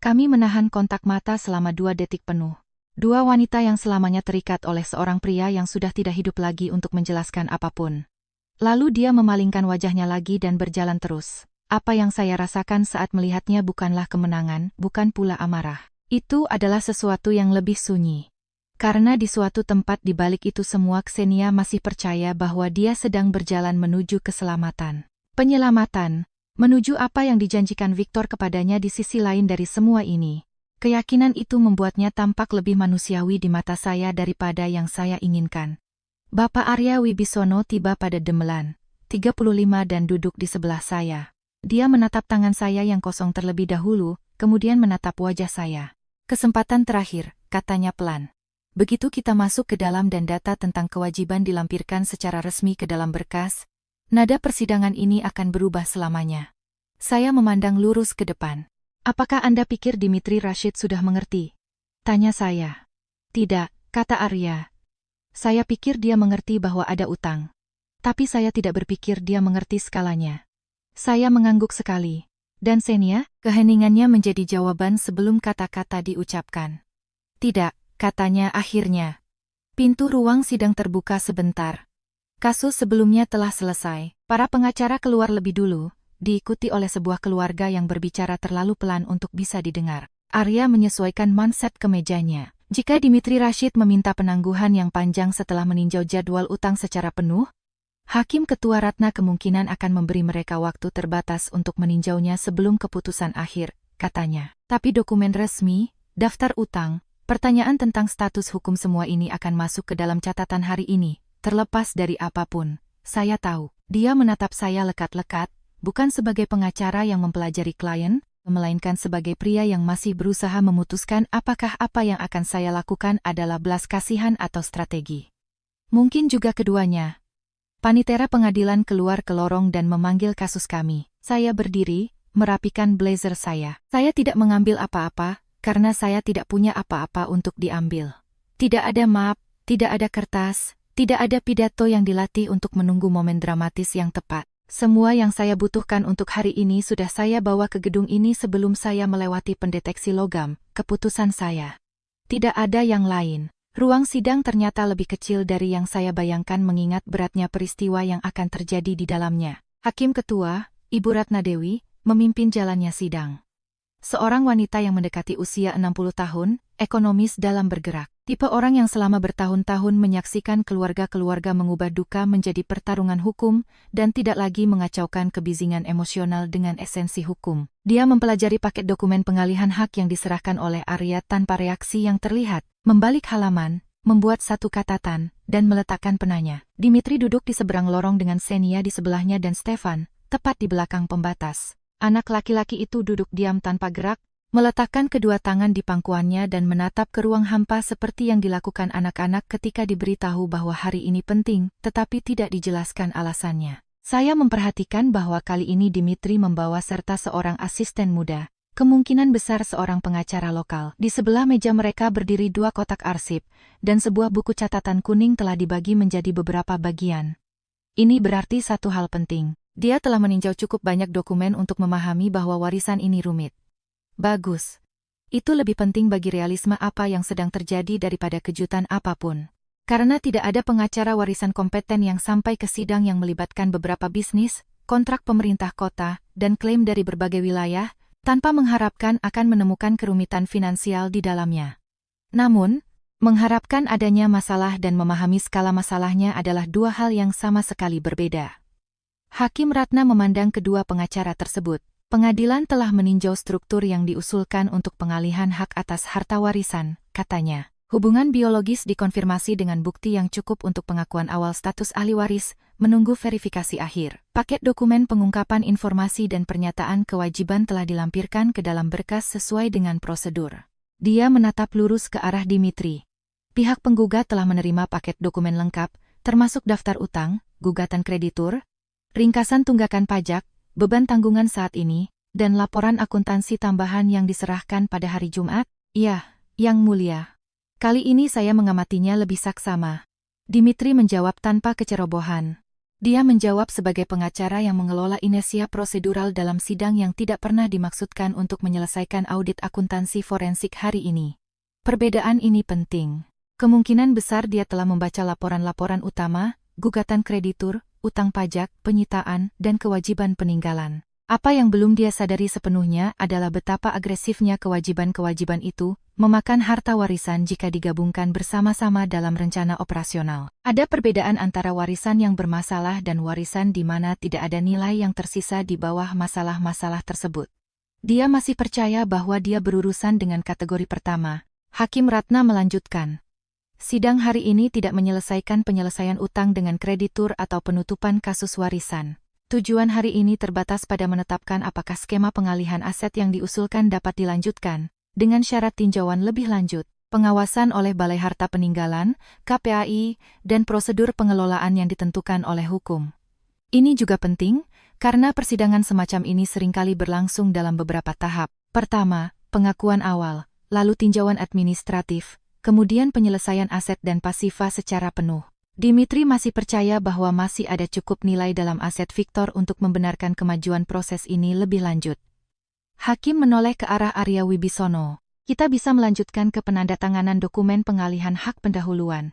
Kami menahan kontak mata selama 2 detik penuh. 2 wanita yang selamanya terikat oleh seorang pria yang sudah tidak hidup lagi untuk menjelaskan apapun. Lalu dia memalingkan wajahnya lagi dan berjalan terus. Apa yang saya rasakan saat melihatnya bukanlah kemenangan, bukan pula amarah. Itu adalah sesuatu yang lebih sunyi. Karena di suatu tempat di balik itu semua Xenia masih percaya bahwa dia sedang berjalan menuju keselamatan. Penyelamatan, menuju apa yang dijanjikan Victor kepadanya di sisi lain dari semua ini. Keyakinan itu membuatnya tampak lebih manusiawi di mata saya daripada yang saya inginkan. Bapak Arya Wibisono tiba pada Demelan 35 dan duduk di sebelah saya. Dia menatap tangan saya yang kosong terlebih dahulu, kemudian menatap wajah saya. Kesempatan terakhir, katanya pelan. Begitu kita masuk ke dalam dan data tentang kewajiban dilampirkan secara resmi ke dalam berkas, nada persidangan ini akan berubah selamanya. Saya memandang lurus ke depan. Apakah Anda pikir Dimitri Rashid sudah mengerti? Tanya saya. Tidak, kata Arya. Saya pikir dia mengerti bahwa ada utang. Tapi saya tidak berpikir dia mengerti skalanya. Saya mengangguk sekali. Dan Xenia, keheningannya menjadi jawaban sebelum kata-kata diucapkan. Tidak, katanya akhirnya. Pintu ruang sidang terbuka sebentar. Kasus sebelumnya telah selesai. Para pengacara keluar lebih dulu, diikuti oleh sebuah keluarga yang berbicara terlalu pelan untuk bisa didengar. Arya menyesuaikan mindset ke mejanya. Jika Dimitri Rashid meminta penangguhan yang panjang setelah meninjau jadwal utang secara penuh, Hakim Ketua Ratna kemungkinan akan memberi mereka waktu terbatas untuk meninjaunya sebelum keputusan akhir, katanya. Tapi dokumen resmi, daftar utang, pertanyaan tentang status hukum semua ini akan masuk ke dalam catatan hari ini, terlepas dari apapun. Saya tahu, dia menatap saya lekat-lekat, bukan sebagai pengacara yang mempelajari klien, melainkan sebagai pria yang masih berusaha memutuskan apakah apa yang akan saya lakukan adalah belas kasihan atau strategi. Mungkin juga keduanya. Panitera pengadilan keluar ke lorong dan memanggil kasus kami. Saya berdiri, merapikan blazer saya. Saya tidak mengambil apa-apa, karena saya tidak punya apa-apa untuk diambil. Tidak ada map, tidak ada kertas, tidak ada pidato yang dilatih untuk menunggu momen dramatis yang tepat. Semua yang saya butuhkan untuk hari ini sudah saya bawa ke gedung ini sebelum saya melewati pendeteksi logam, keputusan saya. Tidak ada yang lain. Ruang sidang ternyata lebih kecil dari yang saya bayangkan mengingat beratnya peristiwa yang akan terjadi di dalamnya. Hakim Ketua, Ibu Ratna Dewi, memimpin jalannya sidang. Seorang wanita yang mendekati usia 60 tahun, ekonomis dalam bergerak. Tipe orang yang selama bertahun-tahun menyaksikan keluarga-keluarga mengubah duka menjadi pertarungan hukum dan tidak lagi mengacaukan kebisingan emosional dengan esensi hukum. Dia mempelajari paket dokumen pengalihan hak yang diserahkan oleh Arya tanpa reaksi yang terlihat, membalik halaman, membuat satu catatan, dan meletakkan penanya. Dimitri duduk di seberang lorong dengan Xenia di sebelahnya dan Stefan, tepat di belakang pembatas. Anak laki-laki itu duduk diam tanpa gerak, meletakkan kedua tangan di pangkuannya dan menatap ke ruang hampa seperti yang dilakukan anak-anak ketika diberitahu bahwa hari ini penting, tetapi tidak dijelaskan alasannya. Saya memperhatikan bahwa kali ini Dimitri membawa serta seorang asisten muda, kemungkinan besar seorang pengacara lokal. Di sebelah meja mereka berdiri dua kotak arsip, dan sebuah buku catatan kuning telah dibagi menjadi beberapa bagian. Ini berarti satu hal penting. Dia telah meninjau cukup banyak dokumen untuk memahami bahwa warisan ini rumit. Bagus. Itu lebih penting bagi realisme apa yang sedang terjadi daripada kejutan apapun. Karena tidak ada pengacara warisan kompeten yang sampai ke sidang yang melibatkan beberapa bisnis, kontrak pemerintah kota, dan klaim dari berbagai wilayah, tanpa mengharapkan akan menemukan kerumitan finansial di dalamnya. Namun, mengharapkan adanya masalah dan memahami skala masalahnya adalah dua hal yang sama sekali berbeda. Hakim Ratna memandang kedua pengacara tersebut. Pengadilan telah meninjau struktur yang diusulkan untuk pengalihan hak atas harta warisan, katanya. Hubungan biologis dikonfirmasi dengan bukti yang cukup untuk pengakuan awal status ahli waris, menunggu verifikasi akhir. Paket dokumen pengungkapan informasi dan pernyataan kewajiban telah dilampirkan ke dalam berkas sesuai dengan prosedur. Dia menatap lurus ke arah Dimitri. Pihak penggugat telah menerima paket dokumen lengkap, termasuk daftar utang, gugatan kreditur, ringkasan tunggakan pajak, beban tanggungan saat ini, dan laporan akuntansi tambahan yang diserahkan pada hari Jumat. Ya, Yang Mulia. Kali ini saya mengamatinya lebih saksama. Dimitri menjawab tanpa kecerobohan. Dia menjawab sebagai pengacara yang mengelola inersia prosedural dalam sidang yang tidak pernah dimaksudkan untuk menyelesaikan audit akuntansi forensik hari ini. Perbedaan ini penting. Kemungkinan besar dia telah membaca laporan-laporan utama, gugatan kreditur, utang pajak, penyitaan, dan kewajiban peninggalan. Apa yang belum dia sadari sepenuhnya adalah betapa agresifnya kewajiban-kewajiban itu, memakan harta warisan jika digabungkan bersama-sama dalam rencana operasional. Ada perbedaan antara warisan yang bermasalah dan warisan di mana tidak ada nilai yang tersisa di bawah masalah-masalah tersebut. Dia masih percaya bahwa dia berurusan dengan kategori pertama. Hakim Ratna melanjutkan. Sidang hari ini tidak menyelesaikan penyelesaian utang dengan kreditur atau penutupan kasus warisan. Tujuan hari ini terbatas pada menetapkan apakah skema pengalihan aset yang diusulkan dapat dilanjutkan, dengan syarat tinjauan lebih lanjut. pengawasan oleh Balai Harta Peninggalan, KPAI, dan prosedur pengelolaan yang ditentukan oleh hukum. Ini juga penting, karena persidangan semacam ini seringkali berlangsung dalam beberapa tahap. Pertama, pengakuan awal, lalu tinjauan administratif, kemudian penyelesaian aset dan pasifa secara penuh. Dimitri masih percaya bahwa masih ada cukup nilai dalam aset Victor untuk membenarkan kemajuan proses ini lebih lanjut. Hakim menoleh ke arah Arya Wibisono. Kita bisa melanjutkan ke penandatanganan dokumen pengalihan hak pendahuluan.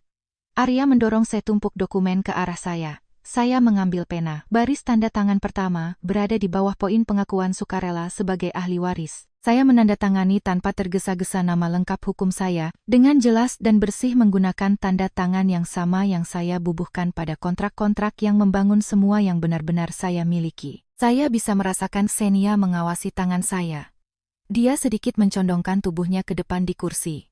Arya mendorong setumpuk dokumen ke arah saya. Saya mengambil pena. Baris tanda tangan pertama berada di bawah poin pengakuan sukarela sebagai ahli waris. Saya menandatangani tanpa tergesa-gesa nama lengkap hukum saya, dengan jelas dan bersih menggunakan tanda tangan yang sama yang saya bubuhkan pada kontrak-kontrak yang membangun semua yang benar-benar saya miliki. Saya bisa merasakan Xenia mengawasi tangan saya. Dia sedikit mencondongkan tubuhnya ke depan di kursi.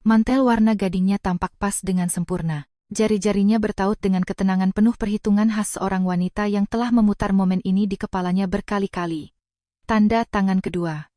Mantel warna gadingnya tampak pas dengan sempurna. Jari-jarinya bertaut dengan ketenangan penuh perhitungan khas seorang wanita yang telah memutar momen ini di kepalanya berkali-kali. Tanda tangan kedua.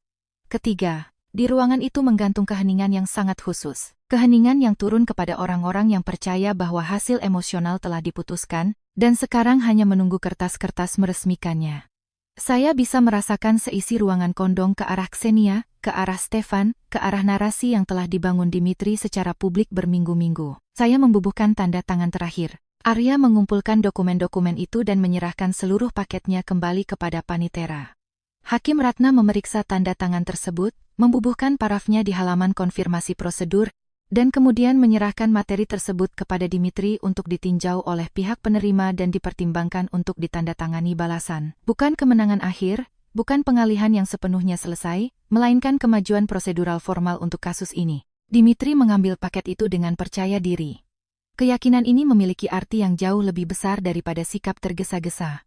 Ketiga, di ruangan itu menggantung keheningan yang sangat khusus. Keheningan yang turun kepada orang-orang yang percaya bahwa hasil emosional telah diputuskan, dan sekarang hanya menunggu kertas-kertas meresmikannya. Saya bisa merasakan seisi ruangan kondong ke arah Xenia, ke arah Stefan, ke arah narasi yang telah dibangun Dimitri secara publik berminggu-minggu. Saya membubuhkan tanda tangan terakhir. Arya mengumpulkan dokumen-dokumen itu dan menyerahkan seluruh paketnya kembali kepada Panitera. Hakim Ratna memeriksa tanda tangan tersebut, membubuhkan parafnya di halaman konfirmasi prosedur, dan kemudian menyerahkan materi tersebut kepada Dimitri untuk ditinjau oleh pihak penerima dan dipertimbangkan untuk ditandatangani balasan. Bukan kemenangan akhir, bukan pengalihan yang sepenuhnya selesai, melainkan kemajuan prosedural formal untuk kasus ini. Dimitri mengambil paket itu dengan percaya diri. Keyakinan ini memiliki arti yang jauh lebih besar daripada sikap tergesa-gesa.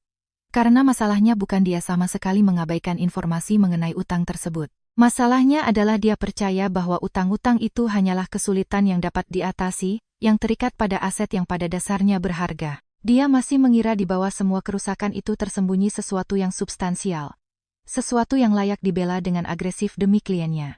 Karena masalahnya bukan dia sama sekali mengabaikan informasi mengenai utang tersebut. Masalahnya adalah dia percaya bahwa utang-utang itu hanyalah kesulitan yang dapat diatasi, yang terikat pada aset yang pada dasarnya berharga. Dia masih mengira di bawah semua kerusakan itu tersembunyi sesuatu yang substansial. Sesuatu yang layak dibela dengan agresif demi kliennya.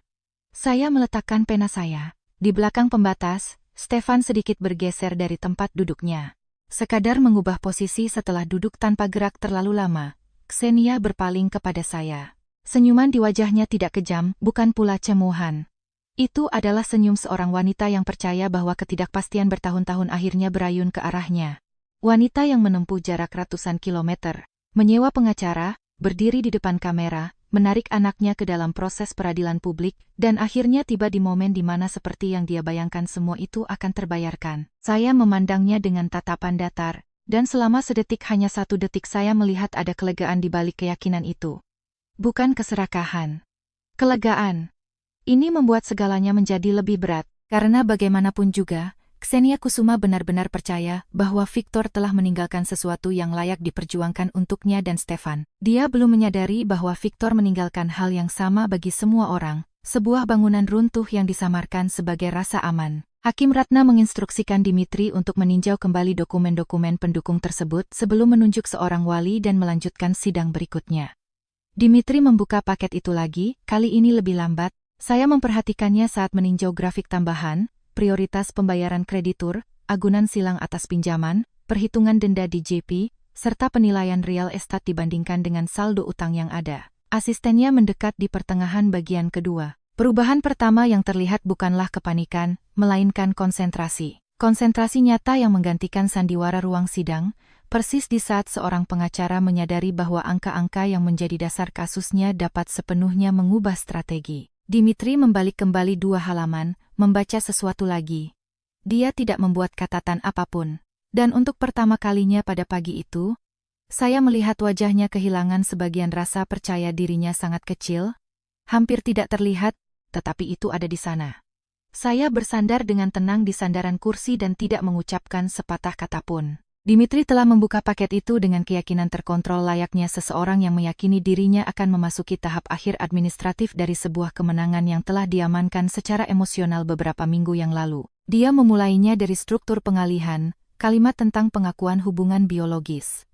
Saya meletakkan pena saya. Di belakang pembatas, Stefan sedikit bergeser dari tempat duduknya. Sekadar mengubah posisi setelah duduk tanpa gerak terlalu lama, Xenia berpaling kepada saya. Senyuman di wajahnya tidak kejam, bukan pula cemoohan. Itu adalah senyum seorang wanita yang percaya bahwa ketidakpastian bertahun-tahun akhirnya berayun ke arahnya. Wanita yang menempuh jarak ratusan kilometer, menyewa pengacara, berdiri di depan kamera, menarik anaknya ke dalam proses peradilan publik, dan akhirnya tiba di momen di mana seperti yang dia bayangkan semua itu akan terbayarkan. Saya memandangnya dengan tatapan datar, dan selama sedetik hanya 1 detik saya melihat ada kelegaan di balik keyakinan itu. Bukan keserakahan. Kelegaan. Ini membuat segalanya menjadi lebih berat, karena bagaimanapun juga, Xenia Kusuma benar-benar percaya bahwa Victor telah meninggalkan sesuatu yang layak diperjuangkan untuknya dan Stefan. Dia belum menyadari bahwa Victor meninggalkan hal yang sama bagi semua orang, sebuah bangunan runtuh yang disamarkan sebagai rasa aman. Hakim Ratna menginstruksikan Dimitri untuk meninjau kembali dokumen-dokumen pendukung tersebut sebelum menunjuk seorang wali dan melanjutkan sidang berikutnya. Dimitri membuka paket itu lagi, kali ini lebih lambat. Saya memperhatikannya saat meninjau grafik tambahan, prioritas pembayaran kreditur, agunan silang atas pinjaman, perhitungan denda di JP, serta penilaian real estate dibandingkan dengan saldo utang yang ada. Asistennya mendekat di pertengahan bagian kedua. Perubahan pertama yang terlihat bukanlah kepanikan, melainkan konsentrasi. Konsentrasi nyata yang menggantikan sandiwara ruang sidang, persis di saat seorang pengacara menyadari bahwa angka-angka yang menjadi dasar kasusnya dapat sepenuhnya mengubah strategi. Dimitri membalik kembali 2 halaman, membaca sesuatu lagi. Dia tidak membuat catatan apapun. Dan untuk pertama kalinya pada pagi itu, saya melihat wajahnya kehilangan sebagian rasa percaya dirinya sangat kecil, hampir tidak terlihat, tetapi itu ada di sana. Saya bersandar dengan tenang di sandaran kursi dan tidak mengucapkan sepatah kata pun. Dimitri telah membuka paket itu dengan keyakinan terkontrol layaknya seseorang yang meyakini dirinya akan memasuki tahap akhir administratif dari sebuah kemenangan yang telah diamankan secara emosional beberapa minggu yang lalu. Dia memulainya dari struktur pengalihan, kalimat tentang pengakuan hubungan biologis,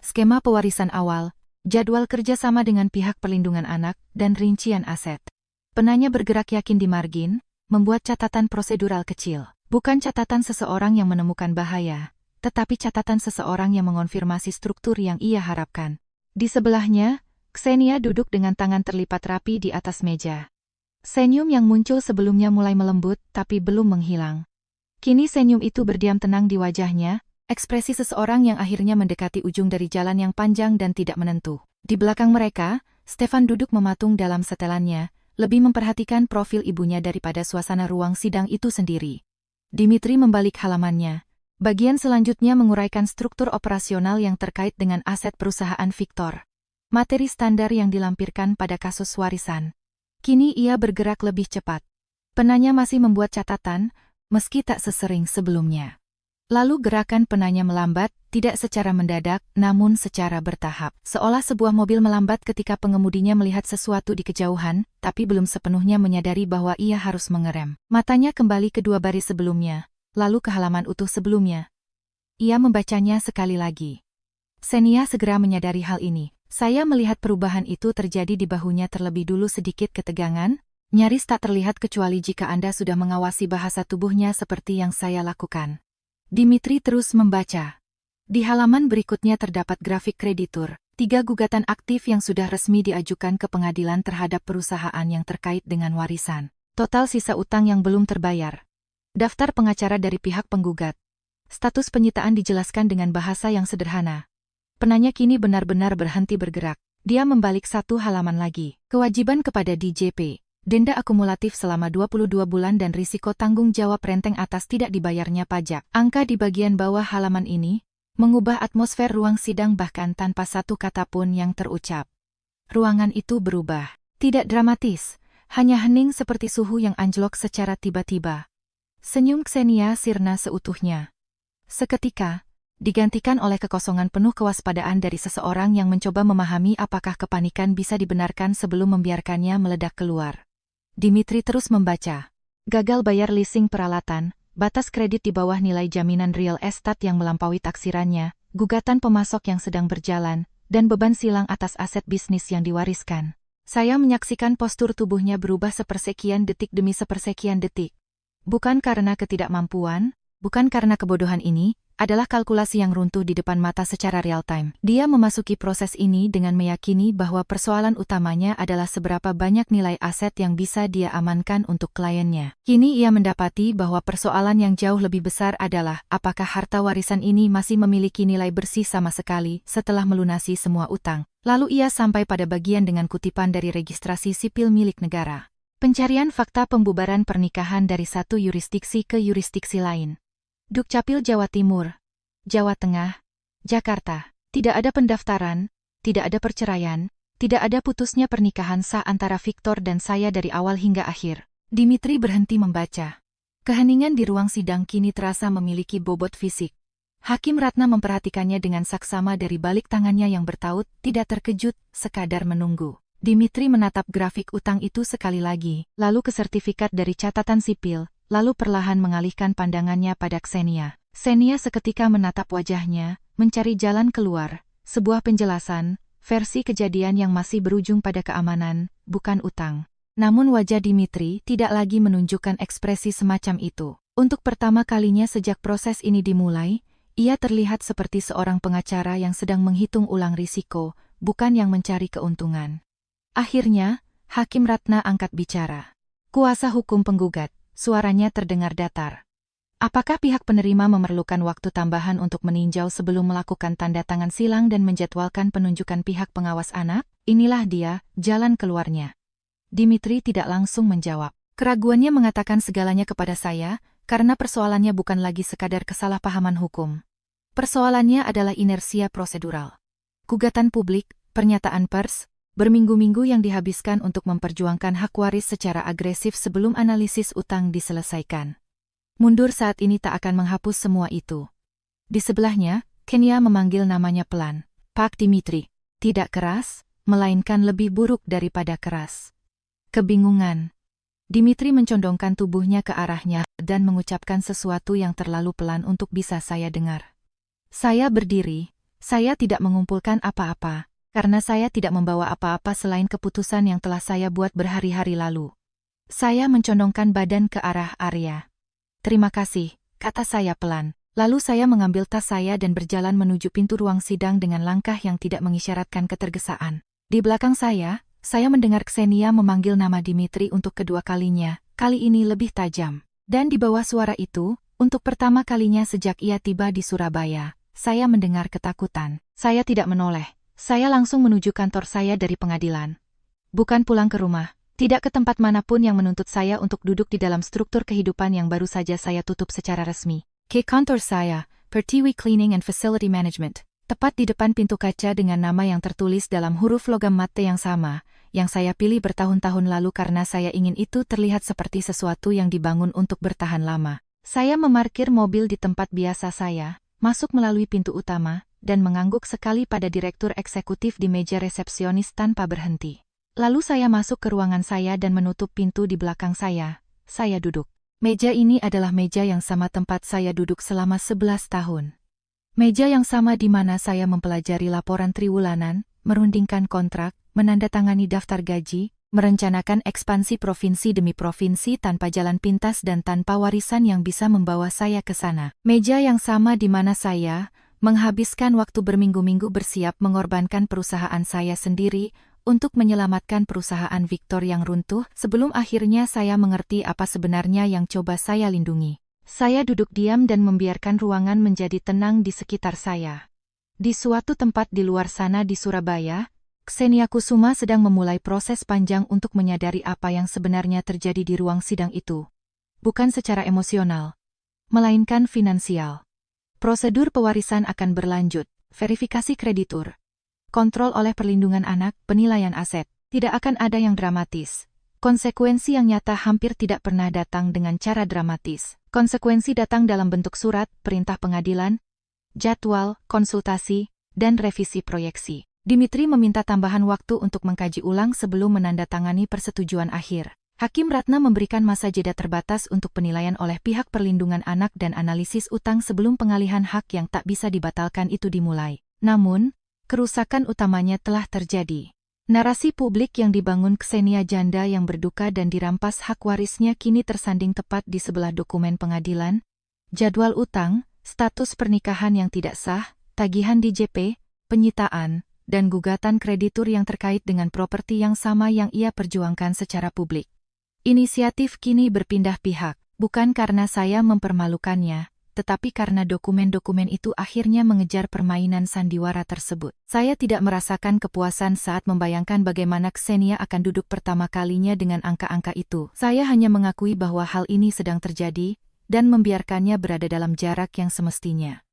skema pewarisan awal, jadwal kerjasama dengan pihak perlindungan anak, dan rincian aset. Penanya bergerak yakin di margin, membuat catatan prosedural kecil. Bukan catatan seseorang yang menemukan bahaya, tetapi catatan seseorang yang mengonfirmasi struktur yang ia harapkan. Di sebelahnya, Xenia duduk dengan tangan terlipat rapi di atas meja. Senyum yang muncul sebelumnya mulai melembut, tapi belum menghilang. Kini senyum itu berdiam tenang di wajahnya, ekspresi seseorang yang akhirnya mendekati ujung dari jalan yang panjang dan tidak menentu. Di belakang mereka, Stefan duduk mematung dalam setelannya, lebih memperhatikan profil ibunya daripada suasana ruang sidang itu sendiri. Dimitri membalik halamannya. Bagian selanjutnya menguraikan struktur operasional yang terkait dengan aset perusahaan Victor. Materi standar yang dilampirkan pada kasus warisan. Kini ia bergerak lebih cepat. Penanya masih membuat catatan, meski tak sesering sebelumnya. Lalu gerakan penanya melambat, tidak secara mendadak, namun secara bertahap. Seolah sebuah mobil melambat ketika pengemudinya melihat sesuatu di kejauhan, tapi belum sepenuhnya menyadari bahwa ia harus mengerem. Matanya kembali ke dua baris sebelumnya, lalu ke halaman utuh sebelumnya. Ia membacanya sekali lagi. Xenia segera menyadari hal ini. Saya melihat perubahan itu terjadi di bahunya terlebih dulu sedikit ketegangan, nyaris tak terlihat kecuali jika Anda sudah mengawasi bahasa tubuhnya seperti yang saya lakukan. Dimitri terus membaca. Di halaman berikutnya terdapat grafik kreditur, 3 gugatan aktif yang sudah resmi diajukan ke pengadilan terhadap perusahaan yang terkait dengan warisan. Total sisa utang yang belum terbayar. Daftar pengacara dari pihak penggugat. Status penyitaan dijelaskan dengan bahasa yang sederhana. Penanya kini benar-benar berhenti bergerak. Dia membalik satu halaman lagi. Kewajiban kepada DJP. Denda akumulatif selama 22 bulan dan risiko tanggung jawab renteng atas tidak dibayarnya pajak. Angka di bagian bawah halaman ini mengubah atmosfer ruang sidang bahkan tanpa satu kata pun yang terucap. Ruangan itu berubah. Tidak dramatis, hanya hening seperti suhu yang anjlok secara tiba-tiba. Senyum Xenia sirna seutuhnya. Seketika, digantikan oleh kekosongan penuh kewaspadaan dari seseorang yang mencoba memahami apakah kepanikan bisa dibenarkan sebelum membiarkannya meledak keluar. Dimitri terus membaca. Gagal bayar leasing peralatan, batas kredit di bawah nilai jaminan real estate yang melampaui taksirannya, gugatan pemasok yang sedang berjalan, dan beban silang atas aset bisnis yang diwariskan. Saya menyaksikan postur tubuhnya berubah sepersekian detik demi sepersekian detik. Bukan karena ketidakmampuan, bukan karena kebodohan ini, adalah kalkulasi yang runtuh di depan mata secara real-time. Dia memasuki proses ini dengan meyakini bahwa persoalan utamanya adalah seberapa banyak nilai aset yang bisa dia amankan untuk kliennya. Kini ia mendapati bahwa persoalan yang jauh lebih besar adalah apakah harta warisan ini masih memiliki nilai bersih sama sekali setelah melunasi semua utang. Lalu ia sampai pada bagian dengan kutipan dari registrasi sipil milik negara. Pencarian fakta pembubaran pernikahan dari satu yurisdiksi ke yurisdiksi lain. Dukcapil Jawa Timur, Jawa Tengah, Jakarta. Tidak ada pendaftaran, tidak ada perceraian, tidak ada putusnya pernikahan sah antara Victor dan saya dari awal hingga akhir. Dimitri berhenti membaca. Keheningan di ruang sidang kini terasa memiliki bobot fisik. Hakim Ratna memperhatikannya dengan saksama dari balik tangannya yang bertaut, tidak terkejut, sekadar menunggu. Dimitri menatap grafik utang itu sekali lagi, lalu ke sertifikat dari catatan sipil, lalu perlahan mengalihkan pandangannya pada Xenia. Xenia seketika menatap wajahnya, mencari jalan keluar, sebuah penjelasan, versi kejadian yang masih berujung pada keamanan, bukan utang. Namun wajah Dimitri tidak lagi menunjukkan ekspresi semacam itu. Untuk pertama kalinya sejak proses ini dimulai, ia terlihat seperti seorang pengacara yang sedang menghitung ulang risiko, bukan yang mencari keuntungan. Akhirnya, Hakim Ratna angkat bicara. Kuasa hukum penggugat. Suaranya terdengar datar. Apakah pihak penerima memerlukan waktu tambahan untuk meninjau sebelum melakukan tanda tangan silang dan menjadwalkan penunjukan pihak pengawas anak? Inilah dia, jalan keluarnya. Dimitri tidak langsung menjawab. Keraguannya mengatakan segalanya kepada saya, karena persoalannya bukan lagi sekadar kesalahpahaman hukum. Persoalannya adalah inersia prosedural. Gugatan publik, pernyataan pers, berminggu-minggu yang dihabiskan untuk memperjuangkan hak waris secara agresif sebelum analisis utang diselesaikan. Mundur saat ini tak akan menghapus semua itu. Di sebelahnya, Xenia memanggil namanya pelan. Pak Dimitri. Tidak keras, melainkan lebih buruk daripada keras. Kebingungan. Dimitri mencondongkan tubuhnya ke arahnya dan mengucapkan sesuatu yang terlalu pelan untuk bisa saya dengar. Saya berdiri, saya tidak mengumpulkan apa-apa. Karena saya tidak membawa apa-apa selain keputusan yang telah saya buat berhari-hari lalu. Saya mencondongkan badan ke arah Arya. Terima kasih, kata saya pelan. Lalu saya mengambil tas saya dan berjalan menuju pintu ruang sidang dengan langkah yang tidak mengisyaratkan ketergesaan. Di belakang saya mendengar Ksenia memanggil nama Dimitri untuk kedua kalinya, kali ini lebih tajam. Dan di bawah suara itu, untuk pertama kalinya sejak ia tiba di Surabaya, saya mendengar ketakutan. Saya tidak menoleh. Saya langsung menuju kantor saya dari pengadilan. Bukan pulang ke rumah, tidak ke tempat manapun yang menuntut saya untuk duduk di dalam struktur kehidupan yang baru saja saya tutup secara resmi. Ke kantor saya, Pertiwi Cleaning and Facility Management, tepat di depan pintu kaca dengan nama yang tertulis dalam huruf logam mate yang sama, yang saya pilih bertahun-tahun lalu karena saya ingin itu terlihat seperti sesuatu yang dibangun untuk bertahan lama. Saya memarkir mobil di tempat biasa saya, masuk melalui pintu utama, dan mengangguk sekali pada direktur eksekutif di meja resepsionis tanpa berhenti. Lalu saya masuk ke ruangan saya dan menutup pintu di belakang saya. Saya duduk. Meja ini adalah meja yang sama tempat saya duduk selama 11 tahun. Meja yang sama di mana saya mempelajari laporan triwulanan, merundingkan kontrak, menandatangani daftar gaji, merencanakan ekspansi provinsi demi provinsi tanpa jalan pintas dan tanpa warisan yang bisa membawa saya ke sana. Meja yang sama di mana saya menghabiskan waktu berminggu-minggu bersiap mengorbankan perusahaan saya sendiri untuk menyelamatkan perusahaan Victor yang runtuh sebelum akhirnya saya mengerti apa sebenarnya yang coba saya lindungi. Saya duduk diam dan membiarkan ruangan menjadi tenang di sekitar saya. Di suatu tempat di luar sana di Surabaya, Ksenia Kusuma sedang memulai proses panjang untuk menyadari apa yang sebenarnya terjadi di ruang sidang itu. Bukan secara emosional, melainkan finansial. Prosedur pewarisan akan berlanjut, verifikasi kreditur, kontrol oleh perlindungan anak, penilaian aset. Tidak akan ada yang dramatis. Konsekuensi yang nyata hampir tidak pernah datang dengan cara dramatis. Konsekuensi datang dalam bentuk surat, perintah pengadilan, jadwal, konsultasi, dan revisi proyeksi. Dimitri meminta tambahan waktu untuk mengkaji ulang sebelum menandatangani persetujuan akhir. Hakim Ratna memberikan masa jeda terbatas untuk penilaian oleh pihak perlindungan anak dan analisis utang sebelum pengalihan hak yang tak bisa dibatalkan itu dimulai. Namun, kerusakan utamanya telah terjadi. Narasi publik yang dibangun Ksenia janda yang berduka dan dirampas hak warisnya kini tersanding tepat di sebelah dokumen pengadilan, jadwal utang, status pernikahan yang tidak sah, tagihan DJP, penyitaan, dan gugatan kreditur yang terkait dengan properti yang sama yang ia perjuangkan secara publik. Inisiatif kini berpindah pihak, bukan karena saya mempermalukannya, tetapi karena dokumen-dokumen itu akhirnya mengejar permainan sandiwara tersebut. Saya tidak merasakan kepuasan saat membayangkan bagaimana Ksenia akan duduk pertama kalinya dengan angka-angka itu. Saya hanya mengakui bahwa hal ini sedang terjadi, dan membiarkannya berada dalam jarak yang semestinya.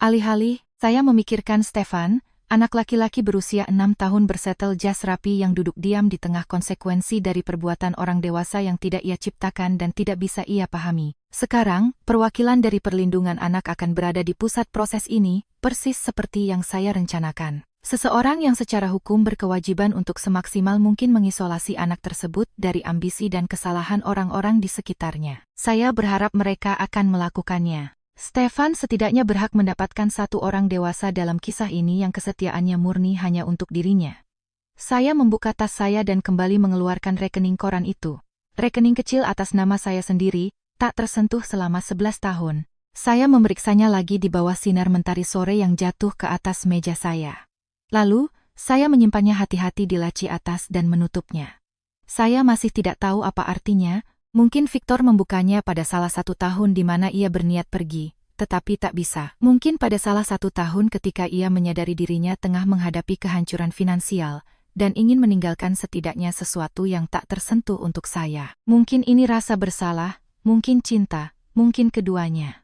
Alih-alih, saya memikirkan Stefan, anak laki-laki berusia 6 tahun bersetel jas rapi yang duduk diam di tengah konsekuensi dari perbuatan orang dewasa yang tidak ia ciptakan dan tidak bisa ia pahami. Sekarang, perwakilan dari perlindungan anak akan berada di pusat proses ini, persis seperti yang saya rencanakan. Seseorang yang secara hukum berkewajiban untuk semaksimal mungkin mengisolasi anak tersebut dari ambisi dan kesalahan orang-orang di sekitarnya. Saya berharap mereka akan melakukannya. Stefan setidaknya berhak mendapatkan satu orang dewasa dalam kisah ini yang kesetiaannya murni hanya untuk dirinya. Saya membuka tas saya dan kembali mengeluarkan rekening koran itu. Rekening kecil atas nama saya sendiri, tak tersentuh selama 11 tahun. Saya memeriksanya lagi di bawah sinar mentari sore yang jatuh ke atas meja saya. Lalu, saya menyimpannya hati-hati di laci atas dan menutupnya. Saya masih tidak tahu apa artinya. Mungkin Victor membukanya pada salah satu tahun di mana ia berniat pergi, tetapi tak bisa. Mungkin pada salah satu tahun ketika ia menyadari dirinya tengah menghadapi kehancuran finansial, dan ingin meninggalkan setidaknya sesuatu yang tak tersentuh untuk saya. Mungkin ini rasa bersalah, mungkin cinta, mungkin keduanya.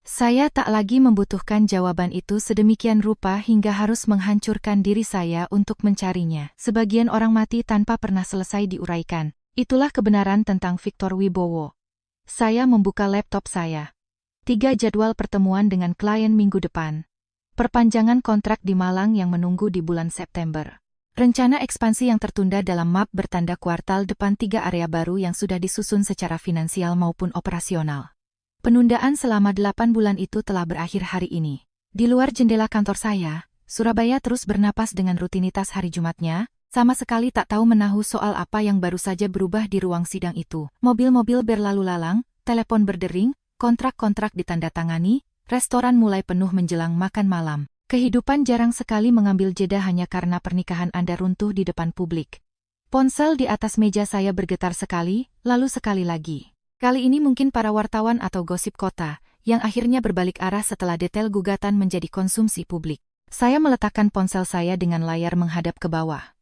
Saya tak lagi membutuhkan jawaban itu sedemikian rupa hingga harus menghancurkan diri saya untuk mencarinya. Sebagian orang mati tanpa pernah selesai diuraikan. Itulah kebenaran tentang Victor Wibowo. Saya membuka laptop saya. 3 jadwal pertemuan dengan klien minggu depan. Perpanjangan kontrak di Malang yang menunggu di bulan September. Rencana ekspansi yang tertunda dalam map bertanda kuartal depan 3 area baru yang sudah disusun secara finansial maupun operasional. Penundaan selama 8 bulan itu telah berakhir hari ini. Di luar jendela kantor saya, Surabaya terus bernapas dengan rutinitas hari Jumatnya, Sama sekali tak tahu menahu soal apa yang baru saja berubah di ruang sidang itu. Mobil-mobil berlalu lalang, telepon berdering, kontrak-kontrak ditandatangani, restoran mulai penuh menjelang makan malam. Kehidupan jarang sekali mengambil jeda hanya karena pernikahan Anda runtuh di depan publik. Ponsel di atas meja saya bergetar sekali, lalu sekali lagi. Kali ini mungkin para wartawan atau gosip kota, yang akhirnya berbalik arah setelah detail gugatan menjadi konsumsi publik. Saya meletakkan ponsel saya dengan layar menghadap ke bawah.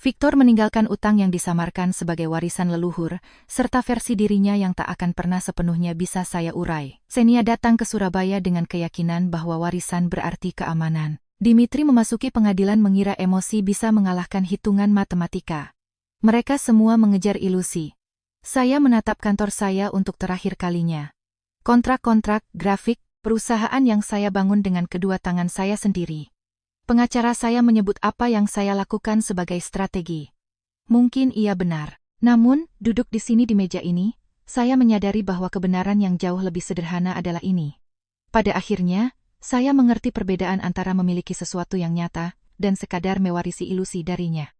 Victor meninggalkan utang yang disamarkan sebagai warisan leluhur, serta versi dirinya yang tak akan pernah sepenuhnya bisa saya urai. Xenia datang ke Surabaya dengan keyakinan bahwa warisan berarti keamanan. Dimitri memasuki pengadilan mengira emosi bisa mengalahkan hitungan matematika. Mereka semua mengejar ilusi. Saya menatap kantor saya untuk terakhir kalinya. Kontrak-kontrak, grafik, perusahaan yang saya bangun dengan kedua tangan saya sendiri. Pengacara saya menyebut apa yang saya lakukan sebagai strategi. Mungkin ia benar. Namun, duduk di sini di meja ini, saya menyadari bahwa kebenaran yang jauh lebih sederhana adalah ini. Pada akhirnya, saya mengerti perbedaan antara memiliki sesuatu yang nyata dan sekadar mewarisi ilusi darinya.